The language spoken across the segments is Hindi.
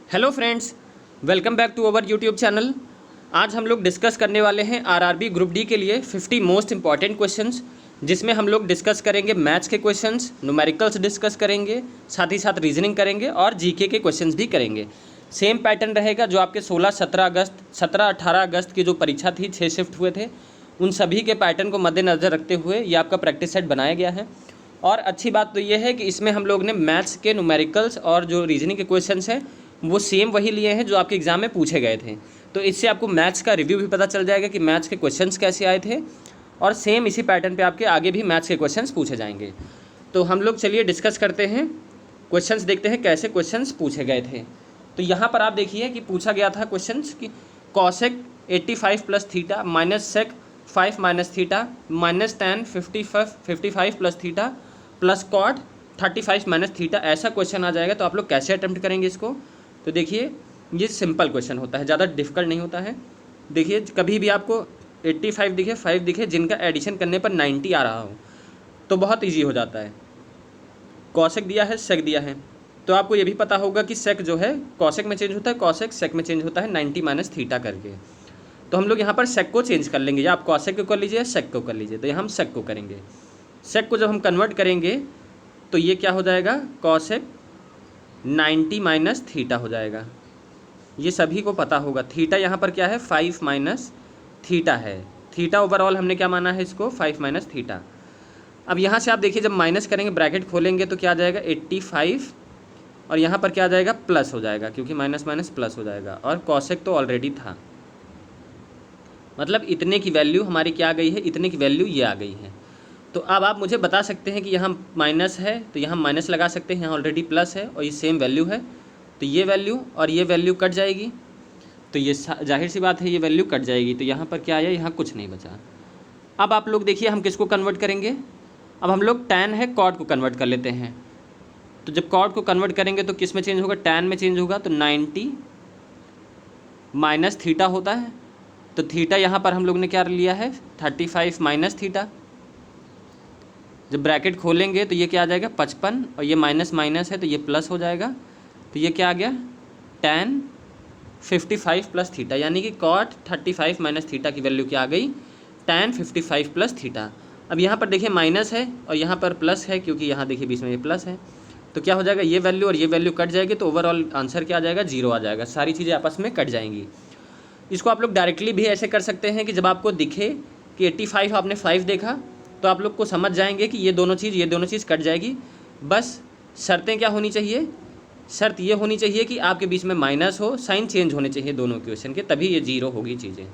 Hello friends, welcome back to our YouTube channel. आज हम लोग डिस्कस करने वाले हैं आरआरबी ग्रुप डी के लिए 50 मोस्ट इंपॉर्टेंट क्वेश्चंस, जिसमें हम लोग डिस्कस करेंगे मैथ्स के क्वेश्चंस, न्यूमेरिकल्स डिस्कस करेंगे, साथ ही साथ रीजनिंग करेंगे और जीके के क्वेश्चंस भी करेंगे। सेम पैटर्न रहेगा जो आपके 17-18 अगस्त की जो परीक्षा थी, 6 शिफ्ट हुए थे, उन सभी के पैटर्न को मद्देनज़र रखते हुए ये आपका प्रैक्टिस सेट बनाया गया है। और अच्छी बात तो ये है कि इसमें हम लोग ने मैथ्स के न्यूमेरिकल्स और जो रीजनिंग के क्वेश्चंस हैं वो सेम वही लिए हैं जो आपके एग्ज़ाम में पूछे गए थे। तो इससे आपको मैथ्स का रिव्यू भी पता चल जाएगा कि मैथ्स के क्वेश्चंस कैसे आए थे, और सेम इसी पैटर्न पे आपके आगे भी मैथ्स के क्वेश्चंस पूछे जाएंगे। तो हम लोग चलिए डिस्कस करते हैं, क्वेश्चंस देखते हैं कैसे क्वेश्चंस पूछे गए थे। तो यहाँ पर आप देखिए कि पूछा गया था क्वेश्चंस कि cosec 85 plus theta minus sec 5 minus theta minus tan 55 plus theta plus cot 35 minus theta, ऐसा क्वेश्चन आ जाएगा। तो आप लोग कैसे अटेम्प्ट करेंगे इसको? तो देखिए, ये सिंपल क्वेश्चन होता है, ज़्यादा डिफिकल्ट नहीं होता है। देखिए, कभी भी आपको 85 दिखे, 5 दिखे, जिनका एडिशन करने पर 90 आ रहा हो तो बहुत इजी हो जाता है। कॉसेक दिया है, सेक दिया है, तो आपको ये भी पता होगा कि सेक जो है कॉसेक में चेंज होता है, कॉसेक सेक में चेंज होता है 90 माइनस थीटा करके। तो हम लोग यहाँ पर सेक को चेंज कर लेंगे, या आप कॉसेक को कर लीजिए या सेक को कर लीजिए। तो यहाँ हम सेक को करेंगे। सेक को जब हम कन्वर्ट करेंगे तो ये क्या हो जाएगा, कॉसेक 90 माइनस थीटा हो जाएगा। ये सभी को पता होगा। थीटा यहाँ पर क्या है, 5 माइनस थीटा है। थीटा ओवरऑल हमने क्या माना है इसको, 5 माइनस थीटा। अब यहाँ से आप देखिए, जब माइनस करेंगे ब्रैकेट खोलेंगे तो क्या आ जाएगा 85, और यहाँ पर क्या आ जाएगा प्लस हो जाएगा, क्योंकि माइनस माइनस प्लस हो जाएगा। और कॉसेक तो ऑलरेडी था, मतलब इतने की वैल्यू हमारी क्या आ गई है, इतने की वैल्यू ये आ गई है। तो अब आप मुझे बता सकते हैं कि यहाँ माइनस है तो यहाँ माइनस लगा सकते हैं, यहाँ ऑलरेडी प्लस है और ये सेम वैल्यू है, तो ये वैल्यू और ये वैल्यू कट जाएगी। तो ये जाहिर सी बात है, ये वैल्यू कट जाएगी। तो यहाँ पर क्या आया, यहाँ कुछ नहीं बचा। अब आप लोग देखिए, हम किसको कन्वर्ट करेंगे। अब हम लोग tan है कॉट को कन्वर्ट कर लेते हैं। तो जब कॉट को कन्वर्ट करेंगे तो किस में चेंज होगा, tan में चेंज होगा। तो 90 माइनस थीटा होता है, तो थीटा यहाँ पर हम लोग ने क्या लिया है 35 माइनस थीटा। जब ब्रैकेट खोलेंगे तो ये क्या आ जाएगा 55, और ये माइनस माइनस है तो ये प्लस हो जाएगा। तो ये क्या आ गया tan 55 प्लस थीटा, यानी कि कॉट 35 माइनस थीटा की वैल्यू क्या आ गई, tan 55 प्लस थीटा। अब यहाँ पर देखिए माइनस है और यहाँ पर प्लस है, क्योंकि यहाँ देखिए बीच में ये प्लस है। तो क्या हो जाएगा, ये वैल्यू और ये वैल्यू कट जाएगी, तो ओवरऑल आंसर क्या आ जाएगा, 0 आ जाएगा। सारी चीज़ें आपस में कट जाएंगी। इसको आप लोग डायरेक्टली भी ऐसे कर सकते हैं कि जब आपको दिखे कि 85 आपने 5 देखा तो आप लोग को समझ जाएंगे कि ये दोनों चीज़ कट जाएगी। बस शर्तें क्या होनी चाहिए, शर्त ये होनी चाहिए कि आपके बीच में माइनस हो, साइन चेंज होने चाहिए दोनों क्वेश्चन के, तभी ये 0 होगी चीज़ें।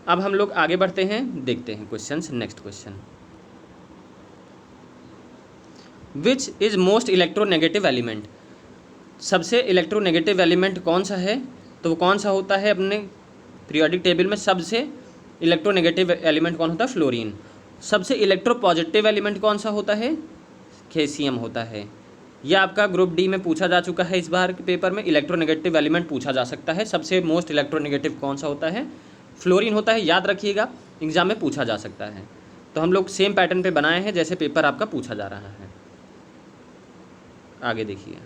अब हम लोग आगे बढ़ते हैं, देखते हैं question. Next question, which is most electronegative element, सबसे इलेक्ट्रोनेगेटिव एलिमेंट कौन सा है? तो वो कौन सा होता है, अपने पीरियोडिक टेबल में सबसे इलेक्ट्रोनेगेटिव एलिमेंट कौन होता है, फ्लोरीन। सबसे इलेक्ट्रोपॉजिटिव एलिमेंट कौन सा होता है, कैल्शियम होता है। यह आपका ग्रुप डी में पूछा जा चुका है, इस बार के पेपर में इलेक्ट्रोनेगेटिव एलिमेंट पूछा जा सकता है। सबसे मोस्ट इलेक्ट्रोनेगेटिव कौन सा होता है, फ्लोरीन होता है। याद रखिएगा, एग्जाम में पूछा जा सकता है। तो हम लोग सेम पैटर्न पे बनाए हैं जैसे पेपर आपका पूछा जा रहा है। आगे देखिए,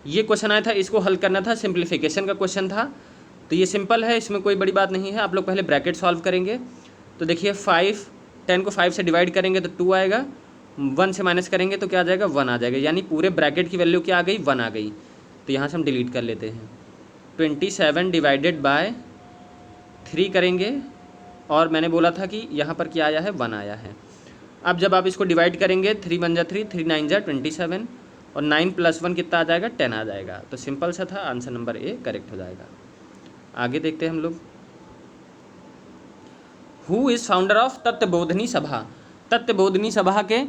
ये क्वेश्चन आया था, इसको हल करना था, सिंप्लीफिकेशन का क्वेश्चन था। तो ये सिंपल है, इसमें कोई बड़ी बात नहीं है। आप लोग पहले ब्रैकेट सॉल्व करेंगे। तो देखिए 10 को 5 से डिवाइड करेंगे तो 2 आएगा, 1 से माइनस करेंगे तो क्या आ जाएगा, 1 आ जाएगा, यानी पूरे ब्रैकेट की वैल्यू क्या आ गई, 1 आ गई। तो यहाँ से हम डिलीट कर लेते हैं। 27 डिवाइडेड बाय 3 करेंगे, और मैंने बोला था कि यहाँ पर क्या आया है, 1 आया है। अब जब आप इसको डिवाइड करेंगे, 3 1 जा 3, 3 9 जा 27, और 9 + 1 कितना आ जाएगा, 10 आ जाएगा। तो सिंपल सा था, आंसर नंबर ए करेक्ट हो जाएगा। आगे देखते हैं हम लोग, who is founder of Tattvabodhini सभा, तत्वबोधिनी सभा के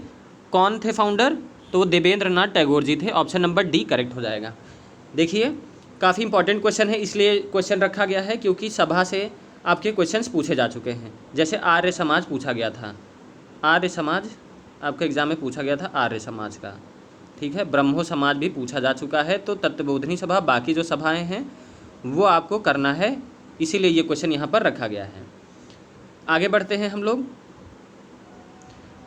कौन थे फाउंडर? तो वो देवेंद्र नाथ टैगोर जी थे। ऑप्शन नंबर डी करेक्ट हो जाएगा। देखिए, काफ़ी इंपॉर्टेंट क्वेश्चन है, इसलिए क्वेश्चन रखा गया है क्योंकि सभा से आपके क्वेश्चंस पूछे जा चुके हैं। जैसे आर्य समाज पूछा गया था, आर्य समाज आपके एग्जाम में पूछा गया था, आर्य समाज का, ठीक है। ब्रह्मो समाज भी पूछा जा चुका है। तो तत्वबोधिनी सभा, बाकी जो सभाएँ हैं वो आपको करना है, इसीलिए ये क्वेश्चन यहाँ पर रखा गया है। आगे बढ़ते हैं हम लोग,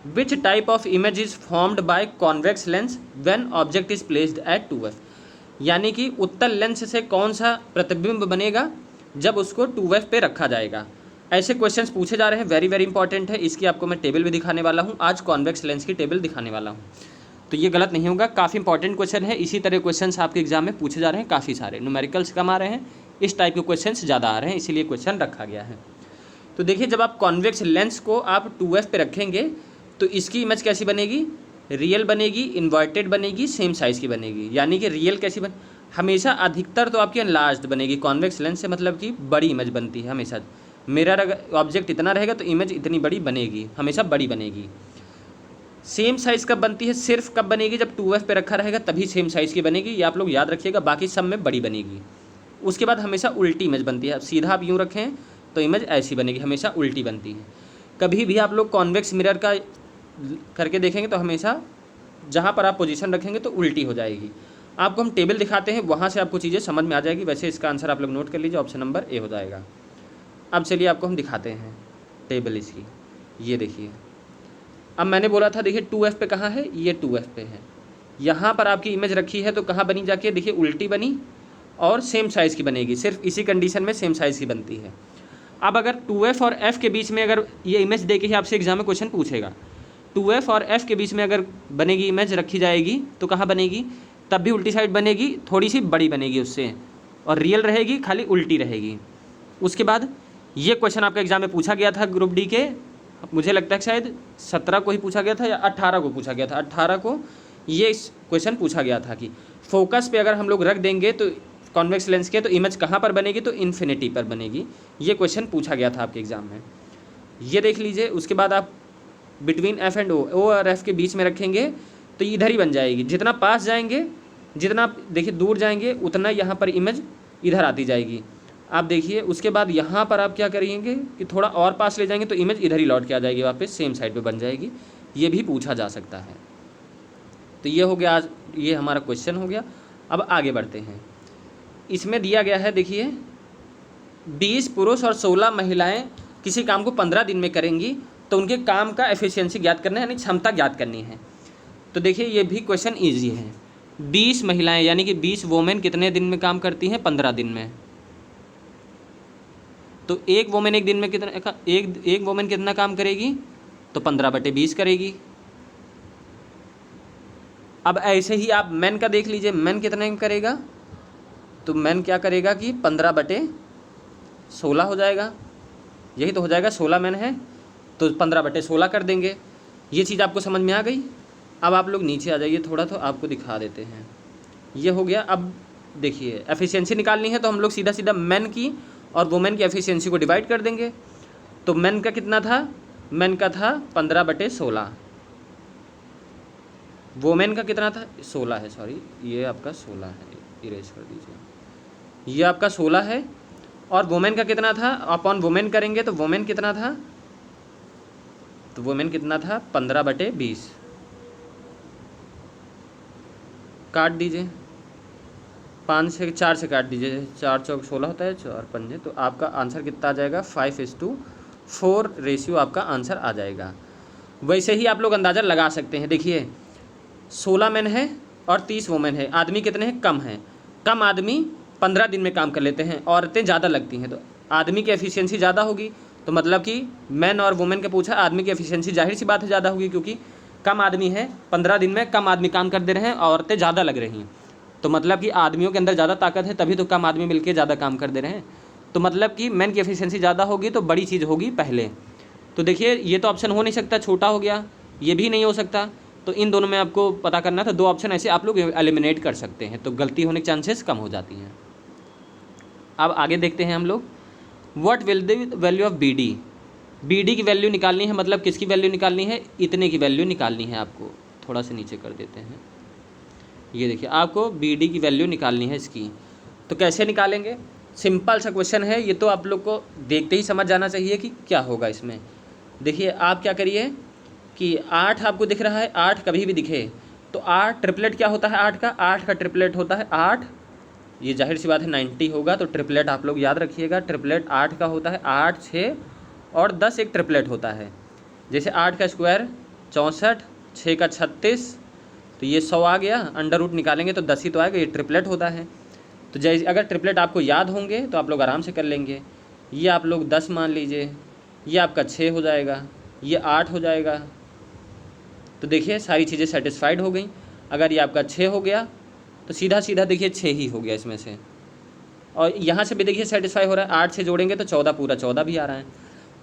which type of image is formed by convex lens when object is placed at 2f। यानी कि उत्तल लेंस से कौन सा प्रतिबिंब बनेगा जब उसको 2f पे रखा जाएगा। ऐसे क्वेश्चंस पूछे जा रहे हैं, वेरी वेरी इंपॉर्टेंट है। इसकी आपको मैं टेबल भी दिखाने वाला हूँ, आज कॉन्वेक्स लेंस की टेबल दिखाने वाला हूँ, तो ये गलत नहीं होगा। काफ़ी इंपॉर्टेंट क्वेश्चन है। इसी तरह क्वेश्चंस आपके एग्जाम में पूछे जा रहे हैं, काफ़ी सारे न्यूमेरिकल्स कम आ रहे हैं, इस टाइप के क्वेश्चंस ज़्यादा आ रहे हैं, इसीलिए क्वेश्चन रखा गया है। तो देखिए, जब आप कॉन्वेक्स लेंस को आप 2f पे रखेंगे तो इसकी इमेज कैसी बनेगी, रियल बनेगी, इन्वर्टेड बनेगी, सेम साइज़ की बनेगी। यानी कि रियल कैसी हमेशा अधिकतर तो आपकी एनलार्ज्ड बनेगी। कॉन्वेक्स लेंस से मतलब कि बड़ी इमेज बनती है हमेशा। मिरर अगर ऑब्जेक्ट इतना रहेगा तो इमेज इतनी बड़ी बनेगी, हमेशा बड़ी बनेगी। सेम साइज़ कब बनती है, सिर्फ कब बनेगी, जब 2f पे रखा रहेगा तभी सेम साइज़ की बनेगी, ये आप लोग याद रखिएगा। बाकी सब में बड़ी बनेगी। उसके बाद हमेशा उल्टी इमेज बनती है। सीधा आप यूँ रखें तो इमेज ऐसी बनेगी, हमेशा उल्टी बनती है। कभी भी आप लोग कॉन्वेक्स मिरर का करके देखेंगे तो हमेशा जहाँ पर आप पोजीशन रखेंगे तो उल्टी हो जाएगी। आपको हम टेबल दिखाते हैं, वहाँ से आपको चीज़ें समझ में आ जाएगी। वैसे इसका आंसर आप लोग नोट कर लीजिए, ऑप्शन नंबर ए हो जाएगा। अब चलिए आपको हम दिखाते हैं टेबल इसकी, ये देखिए। अब मैंने बोला था देखिए 2f पे कहाँ है, ये 2f पे है। यहाँ पर आपकी इमेज रखी है तो कहाँ बनी जाके, देखिए उल्टी बनी और सेम साइज़ की बनेगी। सिर्फ इसी कंडीशन में सेम साइज़ की बनती है। अब अगर 2f और f के बीच में अगर ये इमेज दे के ही आपसे एग्जाम में क्वेश्चन पूछेगा, 2f और f के बीच में अगर बनेगी इमेज रखी जाएगी तो कहाँ बनेगी, तब भी उल्टी साइड बनेगी, थोड़ी सी बड़ी बनेगी उससे, और रियल रहेगी, खाली उल्टी रहेगी। उसके बाद ये क्वेश्चन आपका एग्जाम में पूछा गया था ग्रुप डी के, मुझे लगता है शायद 17 को ही पूछा गया था या 18 को पूछा गया था। 18 को ये क्वेश्चन पूछा गया था कि फोकस पे अगर हम लोग रख देंगे तो कॉन्वेक्स लेंस के तो इमेज कहाँ पर बनेगी, तो इन्फिनिटी पर बनेगी। ये क्वेश्चन पूछा गया था आपके एग्जाम में, ये देख लीजिए। उसके बाद आप बिटवीन एफ एंड ओ और एफ के बीच में रखेंगे तो इधर ही बन जाएगी। जितना पास जाएंगे, जितना देखिए दूर जाएंगे, उतना यहाँ पर इमेज इधर आती जाएगी। आप देखिए उसके बाद यहाँ पर आप क्या करेंगे कि थोड़ा और पास ले जाएंगे तो इमेज इधर ही लौट के आ जाएगी, वापस सेम साइड पे बन जाएगी। ये भी पूछा जा सकता है। तो ये हो गया, आज ये हमारा क्वेश्चन हो गया। अब आगे बढ़ते हैं। इसमें दिया गया है, देखिए 20 पुरुष और 16 महिलाएं किसी काम को 15 दिन में करेंगी तो उनके काम का एफिशिएंसी ज्ञात करना है, यानी क्षमता ज्ञात करनी है। तो देखिए ये भी क्वेश्चन ईजी है। 20 महिलाएं यानी कि 20 वोमेन कितने दिन में काम करती हैं, 15 दिन में। तो एक वोमेन एक दिन में कितना, एक वोमेन कितना काम करेगी, तो 15/20 करेगी। अब ऐसे ही आप मैन का देख लीजिए, मैन कितने करेगा, तो मैन क्या करेगा कि 15/16 हो जाएगा। यही तो हो जाएगा, 16 मैन है तो 15/16 कर देंगे। ये चीज़ आपको समझ में आ गई। अब आप लोग नीचे आ जाइए थोड़ा, तो आपको दिखा देते हैं। ये हो गया। अब देखिए एफिशिएंसी निकालनी है तो हम लोग सीधा सीधा मैन की और वुमेन की एफिशिएंसी को डिवाइड कर देंगे। तो मैन का कितना था, मैन का था 15/16, वुमेन का कितना था, 16 है, सॉरी ये आपका 16 है, इरेज कर दीजिए। ये आपका 16 है। और वुमेन का कितना था, अपॉन वुमेन करेंगे तो वुमेन कितना था, तो वुमेन कितना था 15/20। काट दीजिए, 5 से 4 से काट दीजिए, 4 चौक 16 होता है, 4 पंजे, तो आपका आंसर कितना आ जाएगा, 5:4 रेशियो आपका आंसर आ जाएगा। वैसे ही आप लोग अंदाज़ा लगा सकते हैं। देखिए 16 मैन है और 30 वुमेन है, आदमी कितने हैं, कम हैं। कम आदमी 15 दिन में काम कर लेते हैं, औरतें ज़्यादा लगती हैं, तो आदमी की एफिशिएंसी ज़्यादा होगी। तो मतलब कि मैन और वुमेन के पूछा, आदमी की एफिशिएंसी जाहिर सी बात है ज़्यादा होगी, क्योंकि कम आदमी है, 15 दिन में कम आदमी काम कर दे रहे हैं, औरतें ज़्यादा लग रही हैं। तो मतलब कि आदमियों के अंदर ज़्यादा ताकत है, तभी तो कम आदमी मिलकर ज़्यादा काम कर दे रहे हैं। तो मतलब कि मैन की एफिशिएंसी ज़्यादा होगी तो बड़ी चीज़ होगी पहले। तो देखिए ये तो ऑप्शन हो नहीं सकता, छोटा हो गया, ये भी नहीं हो सकता। तो इन दोनों में आपको पता करना था। 2 ऑप्शन ऐसे आप लोग एलिमिनेट कर सकते हैं, तो गलती होने के चांसेस कम हो जाती हैं। अब आगे देखते हैं हम लोग, what will the value of B D. B D की वैल्यू निकालनी है, मतलब किसकी वैल्यू निकालनी है, इतने की वैल्यू निकालनी है। आपको थोड़ा सा नीचे कर देते हैं, ये देखिए आपको बी डी की वैल्यू निकालनी है इसकी। तो कैसे निकालेंगे, सिंपल सा क्वेश्चन है ये, तो आप लोग को देखते ही समझ जाना चाहिए कि क्या होगा इसमें। देखिए आप क्या करिए कि 8 आपको दिख रहा है, 8 कभी भी दिखे तो 8 ट्रिपलेट क्या होता है, 8 का ट्रिपलेट होता है 8। ये जाहिर सी बात है 90 होगा, तो ट्रिपलेट आप लोग याद रखिएगा। ट्रिपलेट 8 का होता है 8, 6 और 10 एक ट्रिपलेट होता है। जैसे 8 का स्क्वायर 64, 6 का 36, तो ये 100 आ गया, अंडर रूट निकालेंगे तो 10 ही तो आएगा, ये ट्रिपलेट होता है। तो जैसे अगर ट्रिपलेट आपको याद होंगे तो आप लोग आराम से कर लेंगे। ये आप लोग 10 मान लीजिए, ये आपका 6 हो जाएगा, ये 8 हो जाएगा। तो देखिए सारी चीज़ें सेटिस्फाइड हो गई। अगर ये आपका 6 हो गया तो सीधा सीधा देखिए 6 ही हो गया इसमें से, और यहाँ से भी देखिए सेटिस्फाई हो रहा है। 8 से जोड़ेंगे तो 14 पूरा 14 भी आ रहा है।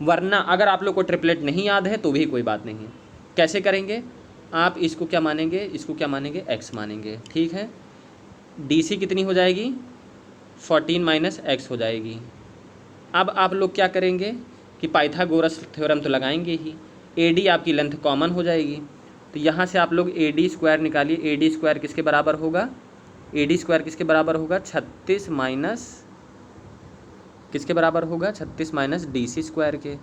वरना अगर आप लोग को ट्रिपलेट नहीं याद है तो भी कोई बात नहीं है। कैसे करेंगे, आप इसको क्या मानेंगे, इसको क्या मानेंगे, x मानेंगे, ठीक है। DC कितनी हो जाएगी, 14 माइनस एक्स हो जाएगी। अब आप लोग क्या करेंगे कि पाइथागोरस थ्योरम तो लगाएंगे ही, AD आपकी लेंथ कॉमन हो जाएगी। तो यहाँ से आप लोग AD स्क्वायर निकालिए। AD स्क्वायर किसके बराबर होगा, AD स्क्वायर किसके बराबर होगा, 36 माइनस किसके बराबर होगा, 36 माइनस DC स्क्वायर के।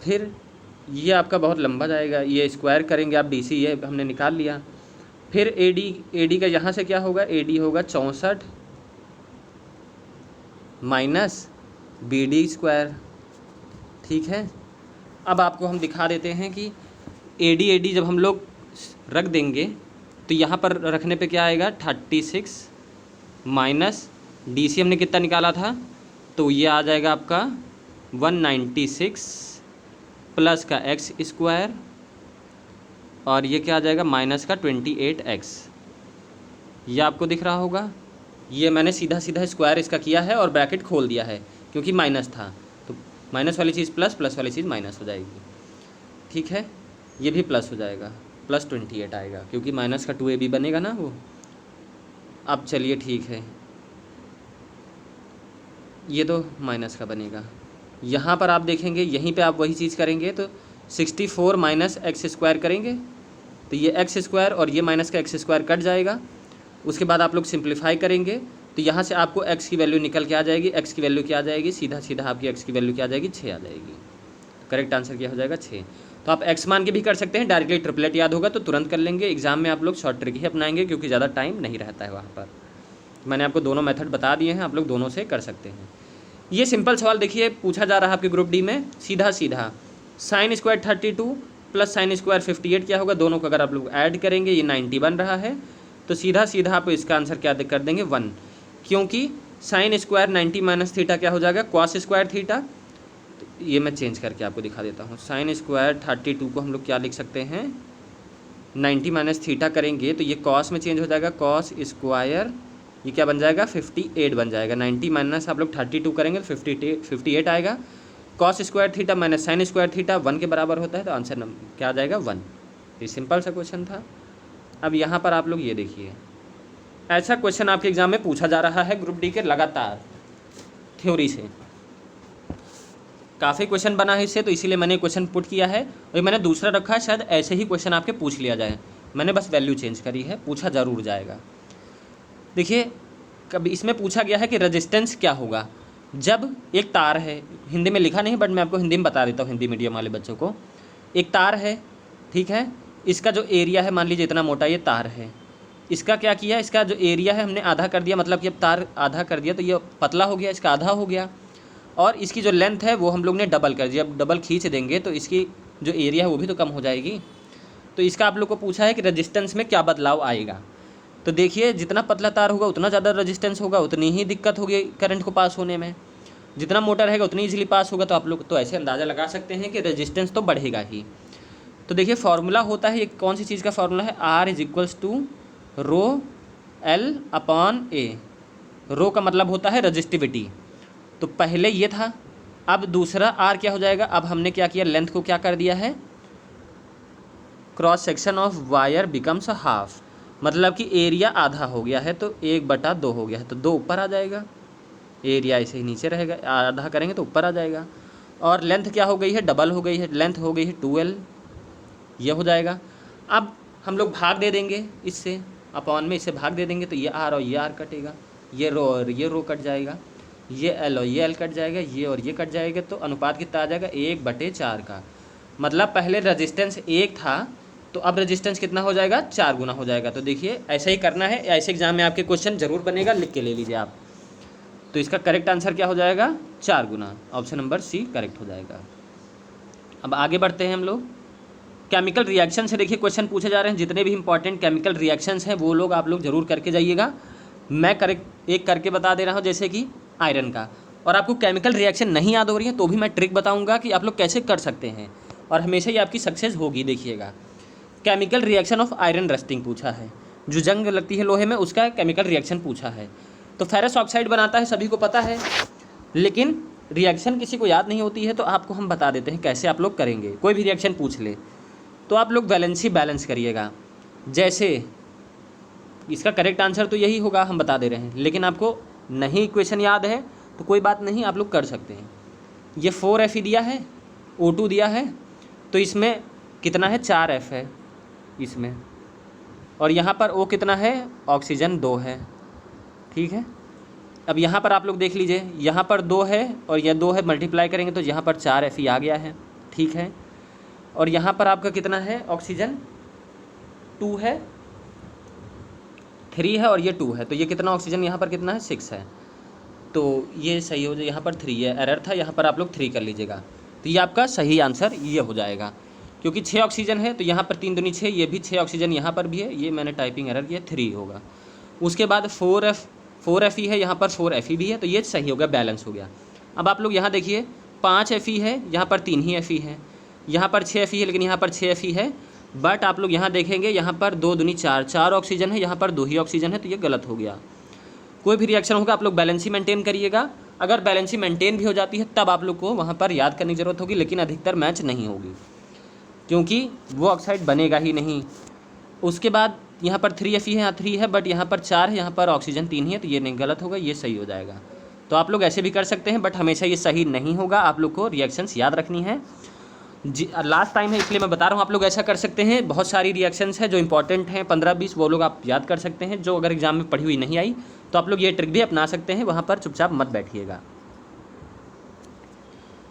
फिर ये आपका बहुत लंबा जाएगा, ये स्क्वायर करेंगे आप DC, ये हमने निकाल लिया। फिर AD का यहाँ से क्या होगा, AD होगा 64 माइनस BD स्क्वायर, ठीक है। अब आपको हम दिखा देते हैं कि AD जब हम लोग रख देंगे तो यहाँ पर रखने पे क्या आएगा, 36 माइनस DC हमने कितना निकाला था, तो ये आ जाएगा आपका 196 प्लस का x स्क्वायर, और ये क्या आ जाएगा, माइनस का 28x। ये आपको दिख रहा होगा। ये मैंने सीधा सीधा स्क्वायर इसका किया है और ब्रैकेट खोल दिया है क्योंकि माइनस था, तो माइनस वाली चीज़ प्लस, प्लस वाली चीज़ माइनस हो जाएगी, ठीक है। ये भी प्लस हो जाएगा, प्लस 28 आएगा क्योंकि माइनस का 2ab बनेगा ना वो। अब चलिए ठीक है, ये तो माइनस का बनेगा। यहाँ पर आप देखेंगे, यहीं पे आप वही चीज़ करेंगे तो 64 माइनस एक्स स्क्वायर करेंगे तो ये एक्स स्क्वायर और ये माइनस का एक्स स्क्वायर कट जाएगा। उसके बाद आप लोग सिंप्लीफाई करेंगे तो यहाँ से आपको x की वैल्यू निकल के आ जाएगी। x की वैल्यू क्या आ जाएगी, सीधा सीधा आपकी x की वैल्यू क्या आ जाएगी, 6 आ जाएगी। करेक्ट आंसर क्या हो जाएगा, 6। तो आप x मान के भी कर सकते हैं, डायरेक्टली ट्रिपलेट याद होगा तो तुरंत कर लेंगे। एग्जाम में आप लोग शॉर्ट ट्रिक ही अपनाएंगे क्योंकि ज़्यादा टाइम नहीं रहता है वहाँ पर। मैंने आपको दोनों मेथड बता दिए हैं, आप लोग दोनों से कर सकते हैं। ये सिंपल सवाल देखिए पूछा जा रहा है आपके ग्रुप डी में, सीधा सीधा sine square 32 plus sine square 58 क्या होगा, दोनों को अगर आप लोग ऐड करेंगे ये 90 बन रहा है। तो सीधा सीधा आप इसका आंसर क्या कर देंगे, 1, क्योंकि साइन स्क्वायर 90 माइनस थीटा क्या हो जाएगा, कॉस स्क्वायर थीटा। तो ये मैं चेंज करके आपको दिखा देता हूँ। साइन स्क्वायर 32 को हम लोग क्या लिख सकते हैं, 90 माइनस थीटा करेंगे तो ये कॉस में चेंज हो जाएगा, कॉस स्क्वायर ये क्या बन जाएगा, 58 बन जाएगा। 90 माइनस आप लोग 32 करेंगे तो 58 आएगा। Cos square theta minus sine square theta 1 के बराबर होता है, तो आंसर क्या आ जाएगा, 1। ये सिंपल सा क्वेश्चन था। अब यहाँ पर आप लोग ये देखिए, ऐसा क्वेश्चन आपके एग्जाम में पूछा जा रहा है ग्रुप डी के लगातार थ्योरी से। काफ़ी क्वेश्चन बना है इससे, तो इसीलिए मैंने क्वेश्चन पुट किया है। और मैंने दूसरा रखा है, शायद ऐसे ही क्वेश्चन आपके पूछ लिया जाए, मैंने बस वैल्यू चेंज करी है, पूछा ज़रूर जाएगा। देखिए कभी इसमें पूछा गया है कि रेजिस्टेंस क्या होगा जब एक तार है, हिंदी में लिखा नहीं बट मैं आपको हिंदी में बता देता हूँ, हिंदी मीडियम वाले बच्चों को। एक तार है, ठीक है, इसका जो एरिया है मान लीजिए इतना मोटा ये तार है, इसका क्या किया, इसका जो एरिया है हमने आधा कर दिया, मतलब कि अब तार आधा कर दिया तो ये पतला हो गया, इसका आधा हो गया। और इसकी जो लेंथ है वो हम लोग ने डबल कर दिया। अब डबल खींच देंगे तो इसकी जो एरिया है वो भी तो कम हो जाएगी। तो इसका आप लोग को पूछा है कि रेजिस्टेंस में क्या बदलाव आएगा। तो देखिए जितना पतला तार होगा उतना ज़्यादा रेजिस्टेंस होगा, उतनी ही दिक्कत होगी करंट को पास होने में। जितना मोटा रहेगा उतनी ईजिली पास होगा। तो आप लोग तो ऐसे अंदाज़ा लगा सकते हैं कि रेजिस्टेंस तो बढ़ेगा ही। तो देखिए फार्मूला होता है, ये कौन सी चीज़ का फार्मूला है, R = रो L/A। रो का मतलब होता है रजिस्टिविटी, तो पहले ये था। अब दूसरा R क्या हो जाएगा, अब हमने क्या किया, लेंथ को क्या कर दिया है, cross section of wire becomes half, मतलब कि एरिया आधा हो गया है तो 1/2 हो गया है, तो 2 ऊपर आ जाएगा, एरिया ऐसे ही नीचे रहेगा, आधा करेंगे तो ऊपर आ जाएगा। और लेंथ क्या हो गई है, डबल हो गई है, लेंथ हो गई है 2L, ये हो जाएगा। अब हम लोग भाग दे देंगे इससे, अपॉन में इसे भाग दे देंगे तो ये R और ये R कटेगा, ये रो और ये रो कट जाएगा, ये L और ये L कट जाएगा, ये और ये कट जाएगा। तो अनुपात कितना आ जाएगा, 1/4 का। मतलब पहले रेजिस्टेंस 1 था तो अब रेजिस्टेंस कितना हो जाएगा, 4 गुना हो जाएगा। तो देखिए ऐसा ही करना है, ऐसे एग्जाम में आपके क्वेश्चन जरूर बनेगा, लिख के ले लीजिए आप। तो इसका करेक्ट आंसर क्या हो जाएगा, 4 गुना, ऑप्शन नंबर C करेक्ट हो जाएगा। अब आगे बढ़ते हैं हम लोग। केमिकल रिएक्शन से देखिए क्वेश्चन पूछे जा रहे हैं, जितने भी इंपॉर्टेंट केमिकल रिएक्शंस हैं वो लोग आप लोग ज़रूर करके जाइएगा। मैं एक करके बता दे रहा हूँ, जैसे कि आयरन का। और आपको केमिकल रिएक्शन नहीं याद हो रही है तो भी मैं ट्रिक बताऊँगा कि आप लोग कैसे कर सकते हैं, और हमेशा ही आपकी सक्सेस होगी। देखिएगा, chemical reaction of iron rusting पूछा है, जो जंग लगती है लोहे में उसका केमिकल रिएक्शन पूछा है। तो फेरस ऑक्साइड बनाता है, सभी को पता है, लेकिन रिएक्शन किसी को याद नहीं होती है, तो आपको हम बता देते हैं कैसे आप लोग करेंगे। कोई भी रिएक्शन पूछ ले तो आप लोग वैलेंसी बैलेंस करिएगा। जैसे इसका करेक्ट आंसर तो यही होगा, हम बता दे रहे हैं, लेकिन आपको नहीं इक्वेशन याद है तो कोई बात नहीं, आप लोग कर सकते हैं। ये 4Fe दिया है, O2 दिया है, तो इसमें कितना है, 4F है इसमें, और यहाँ पर O कितना है, ऑक्सीजन 2 है। ठीक है, अब यहाँ पर आप लोग देख लीजिए, यहाँ पर 2 है और यह 2 है, मल्टीप्लाई करेंगे तो यहाँ पर 4Fe आ गया है। ठीक है, और यहाँ पर आपका कितना है, ऑक्सीजन 2 है, 3 है और ये 2 है, तो ये कितना ऑक्सीजन यहाँ पर कितना है, 6 है। तो ये सही हो जाए, यहाँ पर 3 है, एरर था, यहाँ पर आप लोग 3 कर लीजिएगा। तो ये आपका सही आंसर ये हो जाएगा, क्योंकि 6 ऑक्सीजन है तो यहाँ पर 3 दूनी 6, ये भी 6 ऑक्सीजन यहाँ पर भी है, ये मैंने टाइपिंग एरर किया, 3 होगा। उसके बाद 4Fe है, यहाँ पर 4Fe भी है, तो ये सही हो गया, बैलेंस हो गया। अब आप लोग यहाँ देखिए, 5Fe है, यहाँ पर 3 ही Fe है, यहाँ पर 6Fe है, लेकिन यहाँ पर 6Fe है, बट आप लोग यहाँ देखेंगे, यहाँ पर 2 दूनी 4, 4 ऑक्सीजन है, यहाँ पर 2 ही ऑक्सीजन है, तो ये गलत हो गया। कोई भी रिएक्शन होगा आप लोग बैलेंसी मेंटेन करिएगा। अगर बैलेंसी मेंटेन भी हो जाती है तब आप लोग को वहाँ पर याद करने की ज़रूरत होगी, लेकिन अधिकतर मैच नहीं होगी, क्योंकि वो ऑक्साइड बनेगा ही नहीं। उसके बाद यहाँ पर 3Fe है, यहाँ 3 है, बट यहाँ पर 4 है, यहाँ पर ऑक्सीजन 3 है, तो ये नहीं, गलत होगा, ये सही हो जाएगा। तो आप लोग ऐसे भी कर सकते हैं, बट हमेशा ये सही नहीं होगा, आप लोग को रिएक्शंस याद रखनी है। जी, लास्ट टाइम है इसलिए मैं बता रहा हूँ, आप लोग ऐसा कर सकते हैं। बहुत सारी रिएक्शंस हैं जो इंपॉर्टेंट हैं, 15-20, वो लोग आप याद कर सकते हैं। जो अगर एग्जाम में पढ़ी हुई नहीं आई तो आप लोग ये ट्रिक भी अपना सकते हैं, वहाँ पर चुपचाप मत बैठिएगा।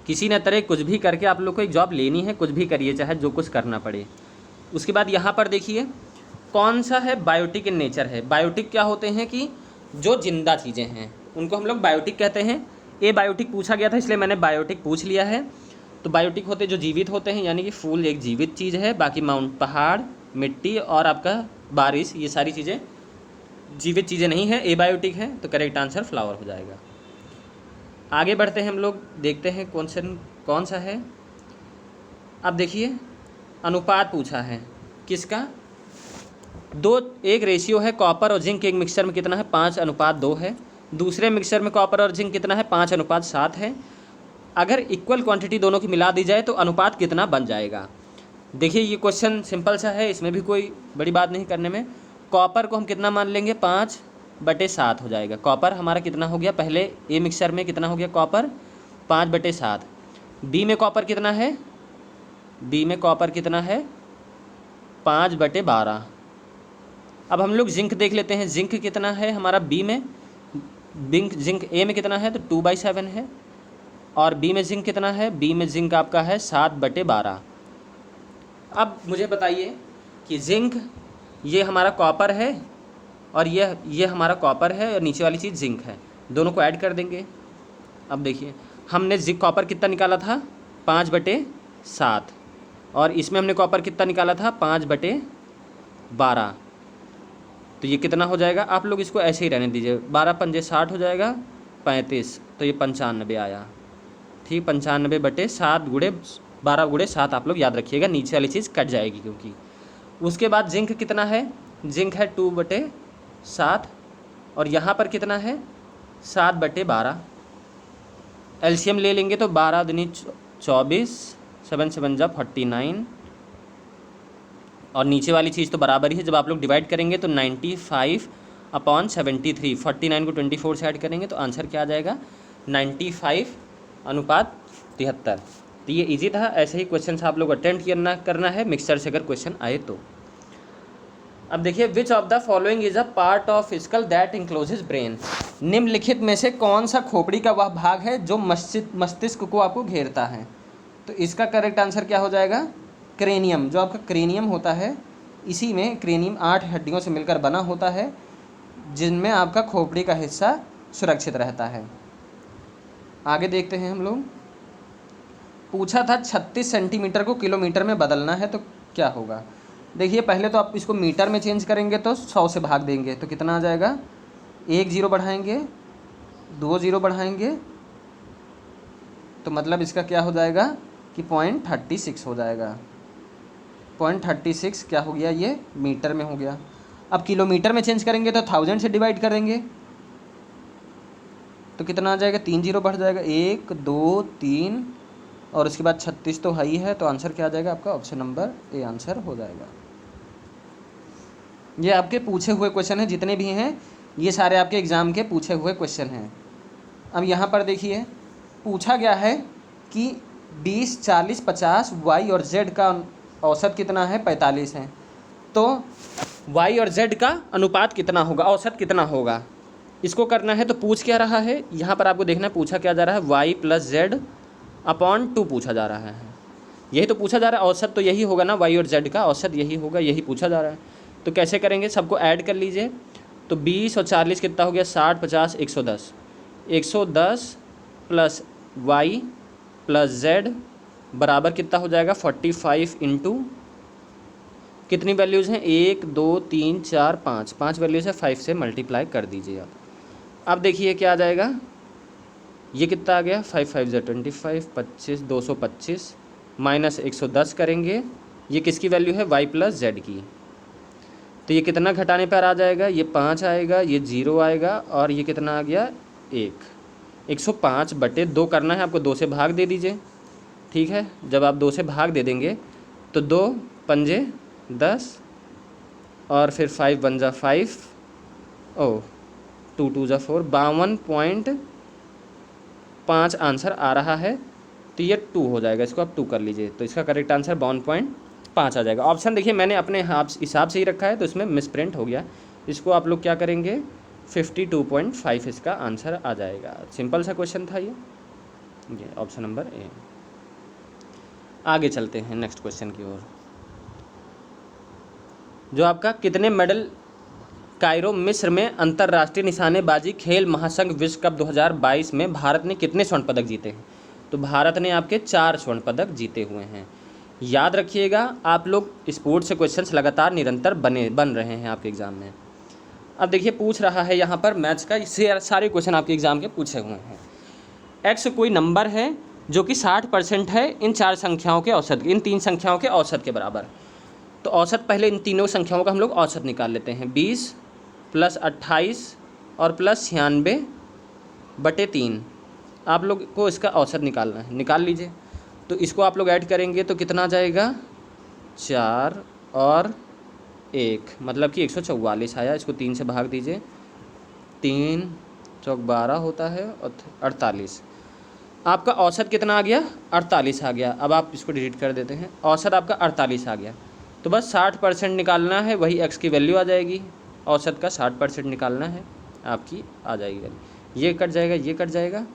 किसी न तरह कुछ भी करके आप लोग को एक जॉब लेनी है, कुछ भी करिए, चाहे जो कुछ करना पड़े। उसके बाद यहाँ पर देखिए, कौन सा है, बायोटिक इन नेचर है। बायोटिक क्या होते हैं कि जो जिंदा चीज़ें हैं उनको हम लोग बायोटिक कहते हैं। ए बायोटिक पूछा गया था इसलिए मैंने बायोटिक पूछ लिया है। तो बायोटिक होते जो जीवित होते हैं, यानी कि फूल एक जीवित चीज़ है, बाकी पहाड़, मिट्टी और आपका बारिश, ये सारी चीज़ें जीवित चीज़ें नहीं हैं, एबायोटिक हैं। तो करेक्ट आंसर फ्लावर हो जाएगा। आगे बढ़ते हैं हम लोग, देखते हैं क्वेश्चन कौन सा है। अब देखिए, अनुपात पूछा है किसका, एक रेशियो है, कॉपर और जिंक एक मिक्सचर में कितना है, 5:2 है। दूसरे मिक्सचर में कॉपर और जिंक कितना है, 5:7 है। अगर इक्वल क्वांटिटी दोनों की मिला दी जाए तो अनुपात कितना बन जाएगा। देखिए, ये क्वेश्चन सिंपल सा है, इसमें भी कोई बड़ी बात नहीं करने में। कॉपर को हम कितना मान लेंगे, 5/7 हो जाएगा। कॉपर हमारा कितना हो गया, पहले ए मिक्सचर में कितना हो गया कॉपर, 5/7। बी में कॉपर कितना है, बी में कॉपर कितना है, 5/12। अब हम लोग जिंक देख लेते हैं, जिंक कितना है हमारा बी में, जिंक ए में कितना है तो 2/7 है, और बी में जिंक कितना है, बी में जिंक आपका है 7/12। अब मुझे बताइए कि जिंक ये हमारा कॉपर है और ये हमारा कॉपर है और नीचे वाली चीज़ जिंक है, दोनों को ऐड कर देंगे। अब देखिए, हमने जिंक कॉपर कितना निकाला था, 5/7, और इसमें हमने कॉपर कितना निकाला था, 5/12। तो ये कितना हो जाएगा, आप लोग इसको ऐसे ही रहने दीजिए, 12×5 = 60 हो जाएगा, 35, तो ये 95 आया। ठीक, 95/7 × 12 × 7 आप लोग याद रखिएगा, नीचे वाली चीज़ कट जाएगी क्योंकि। उसके बाद जिंक कितना है, जिंक है 2/7, और यहाँ पर कितना है 7/12। एलसीएम ले लेंगे तो 12 दूनी 24, 7 7 जा 49, और नीचे वाली चीज़ तो बराबर ही है। जब आप लोग डिवाइड करेंगे तो 95/73, 49 को 24 से ऐड करेंगे तो आंसर क्या आ जाएगा, 95:73। तो ये इजी था, ऐसे ही क्वेश्चन आप लोग अटेम्प्ट करना है मिक्सचर से अगर क्वेश्चन आए तो। अब देखिए, which of the following is a part of skull that encloses brain. निम्नलिखित में से कौन सा खोपड़ी का वह भाग है जो मस्तिष्क को आपको घेरता है। तो इसका करेक्ट आंसर क्या हो जाएगा, क्रेनियम। जो आपका क्रेनियम होता है, इसी में क्रेनियम 8 हड्डियों से मिलकर बना होता है, जिनमें आपका खोपड़ी का हिस्सा सुरक्षित रहता है। आगे देखते हैं हम लोग। पूछा था 36 सेंटीमीटर को किलोमीटर में बदलना है, तो क्या होगा। देखिए पहले तो आप इसको मीटर में चेंज करेंगे तो 100 से भाग देंगे तो कितना आ जाएगा, 1 0 बढ़ाएंगे, 2 0 बढ़ाएंगे, तो मतलब इसका क्या हो जाएगा कि 0.36 हो जाएगा। 0.36 क्या हो गया, ये मीटर में हो गया। अब किलोमीटर में चेंज करेंगे तो 1000 से डिवाइड करेंगे तो कितना आ जाएगा, 3 0 बढ़ जाएगा, 1 2 3 और उसके बाद 36 तो है ही है, तो आंसर क्या आ जाएगा आपका, ऑप्शन नंबर ए आंसर हो जाएगा। ये आपके पूछे हुए क्वेश्चन हैं, जितने भी हैं ये सारे आपके एग्ज़ाम के पूछे हुए क्वेश्चन हैं। अब यहाँ पर देखिए पूछा गया है कि 20 40 50 वाई और जेड का औसत कितना है, 45 है। तो वाई और जेड का अनुपात कितना होगा, औसत कितना होगा, इसको करना है। तो पूछ क्या रहा है यहाँ पर आपको देखना है, पूछा क्या जा रहा है, वाई प्लस जेड अपॉन 2 पूछा जा रहा है। यही तो पूछा जा रहा है, औसत तो यही होगा ना, वाई और जेड का औसत यही होगा, यही पूछा जा रहा है। तो कैसे करेंगे, सबको ऐड कर लीजिए। तो 20 और 40 कितना हो गया, 60 50 110, 110 प्लस वाई प्लस जेड बराबर कितना हो जाएगा, 45 इंटू कितनी वैल्यूज़ हैं, 1 2 3 4 5 वैल्यूज़ है, 5 से मल्टीप्लाई कर दीजिए आप। अब देखिए क्या आ जाएगा, ये कितना आ गया, 5 5 ज़ा 25, 25 225 माइनस 110 करेंगे, ये किसकी वैल्यू है, वाई प्लस जेड की। तो ये कितना घटाने पर आ जाएगा, ये 5 आएगा, ये 0 आएगा और ये कितना आ गया, 105/2 करना है आपको, 2 से भाग दे दीजिए। ठीक है, जब आप 2 से भाग दे देंगे तो 2 पंजे 10 और फिर 5 1 ज़ा 5 2 2 ज़ा 4, 52.5 आंसर आ रहा है। तो ये 2 हो जाएगा, इसको आप 2 कर लीजिए, तो इसका करेक्ट आंसर 52.5 आ जाएगा। ऑप्शन देखिए मैंने अपने हिसाब से ही रखा है, तो इसमें मिसप्रिंट हो गया, इसको आप लोग क्या करेंगे, 52.5 इसका आंसर आ जाएगा। सिंपल सा क्वेश्चन था ये ऑप्शन नंबर ए। आगे चलते हैं नेक्स्ट क्वेश्चन की ओर, जो आपका कितने मेडल कायरो मिस्र में अंतर्राष्ट्रीय निशानेबाजी खेल महासंघ विश्व कप 2022 में भारत ने कितने स्वर्ण पदक जीते हैं। तो भारत ने आपके 4 स्वर्ण पदक जीते हुए हैं। याद रखिएगा आप लोग, स्पोर्ट्स से क्वेश्चंस लगातार निरंतर बन रहे हैं आपके एग्ज़ाम में। अब देखिए पूछ रहा है यहाँ पर मैथ्स का, इससे सारे क्वेश्चन आपके एग्ज़ाम के पूछे हुए हैं। एक्स कोई नंबर है जो कि 60% है इन 4 संख्याओं के औसत, इन 3 संख्याओं के औसत के बराबर। तो औसत पहले इन तीनों संख्याओं का हम लोग औसत निकाल लेते हैं, 20 प्लस 28 और प्लस 96/3। आप लोग को इसका औसत निकालना है, निकाल लीजिए। तो इसको आप लोग ऐड करेंगे तो कितना आ जाएगा, 4 और 1 मतलब कि 144 आया। इसको 3 से भाग दीजिए, 3 चौक 12 होता है और 48। आपका औसत कितना आ गया, 48 आ गया। अब आप इसको डिलीट कर देते हैं, औसत आपका 48 आ गया। तो बस 60% निकालना है, वही x की वैल्यू आ जाएगी, औसत का 60% निकालना है, आपकी आ जाएगी। ये कट जाएगा, ये कट जाएगा,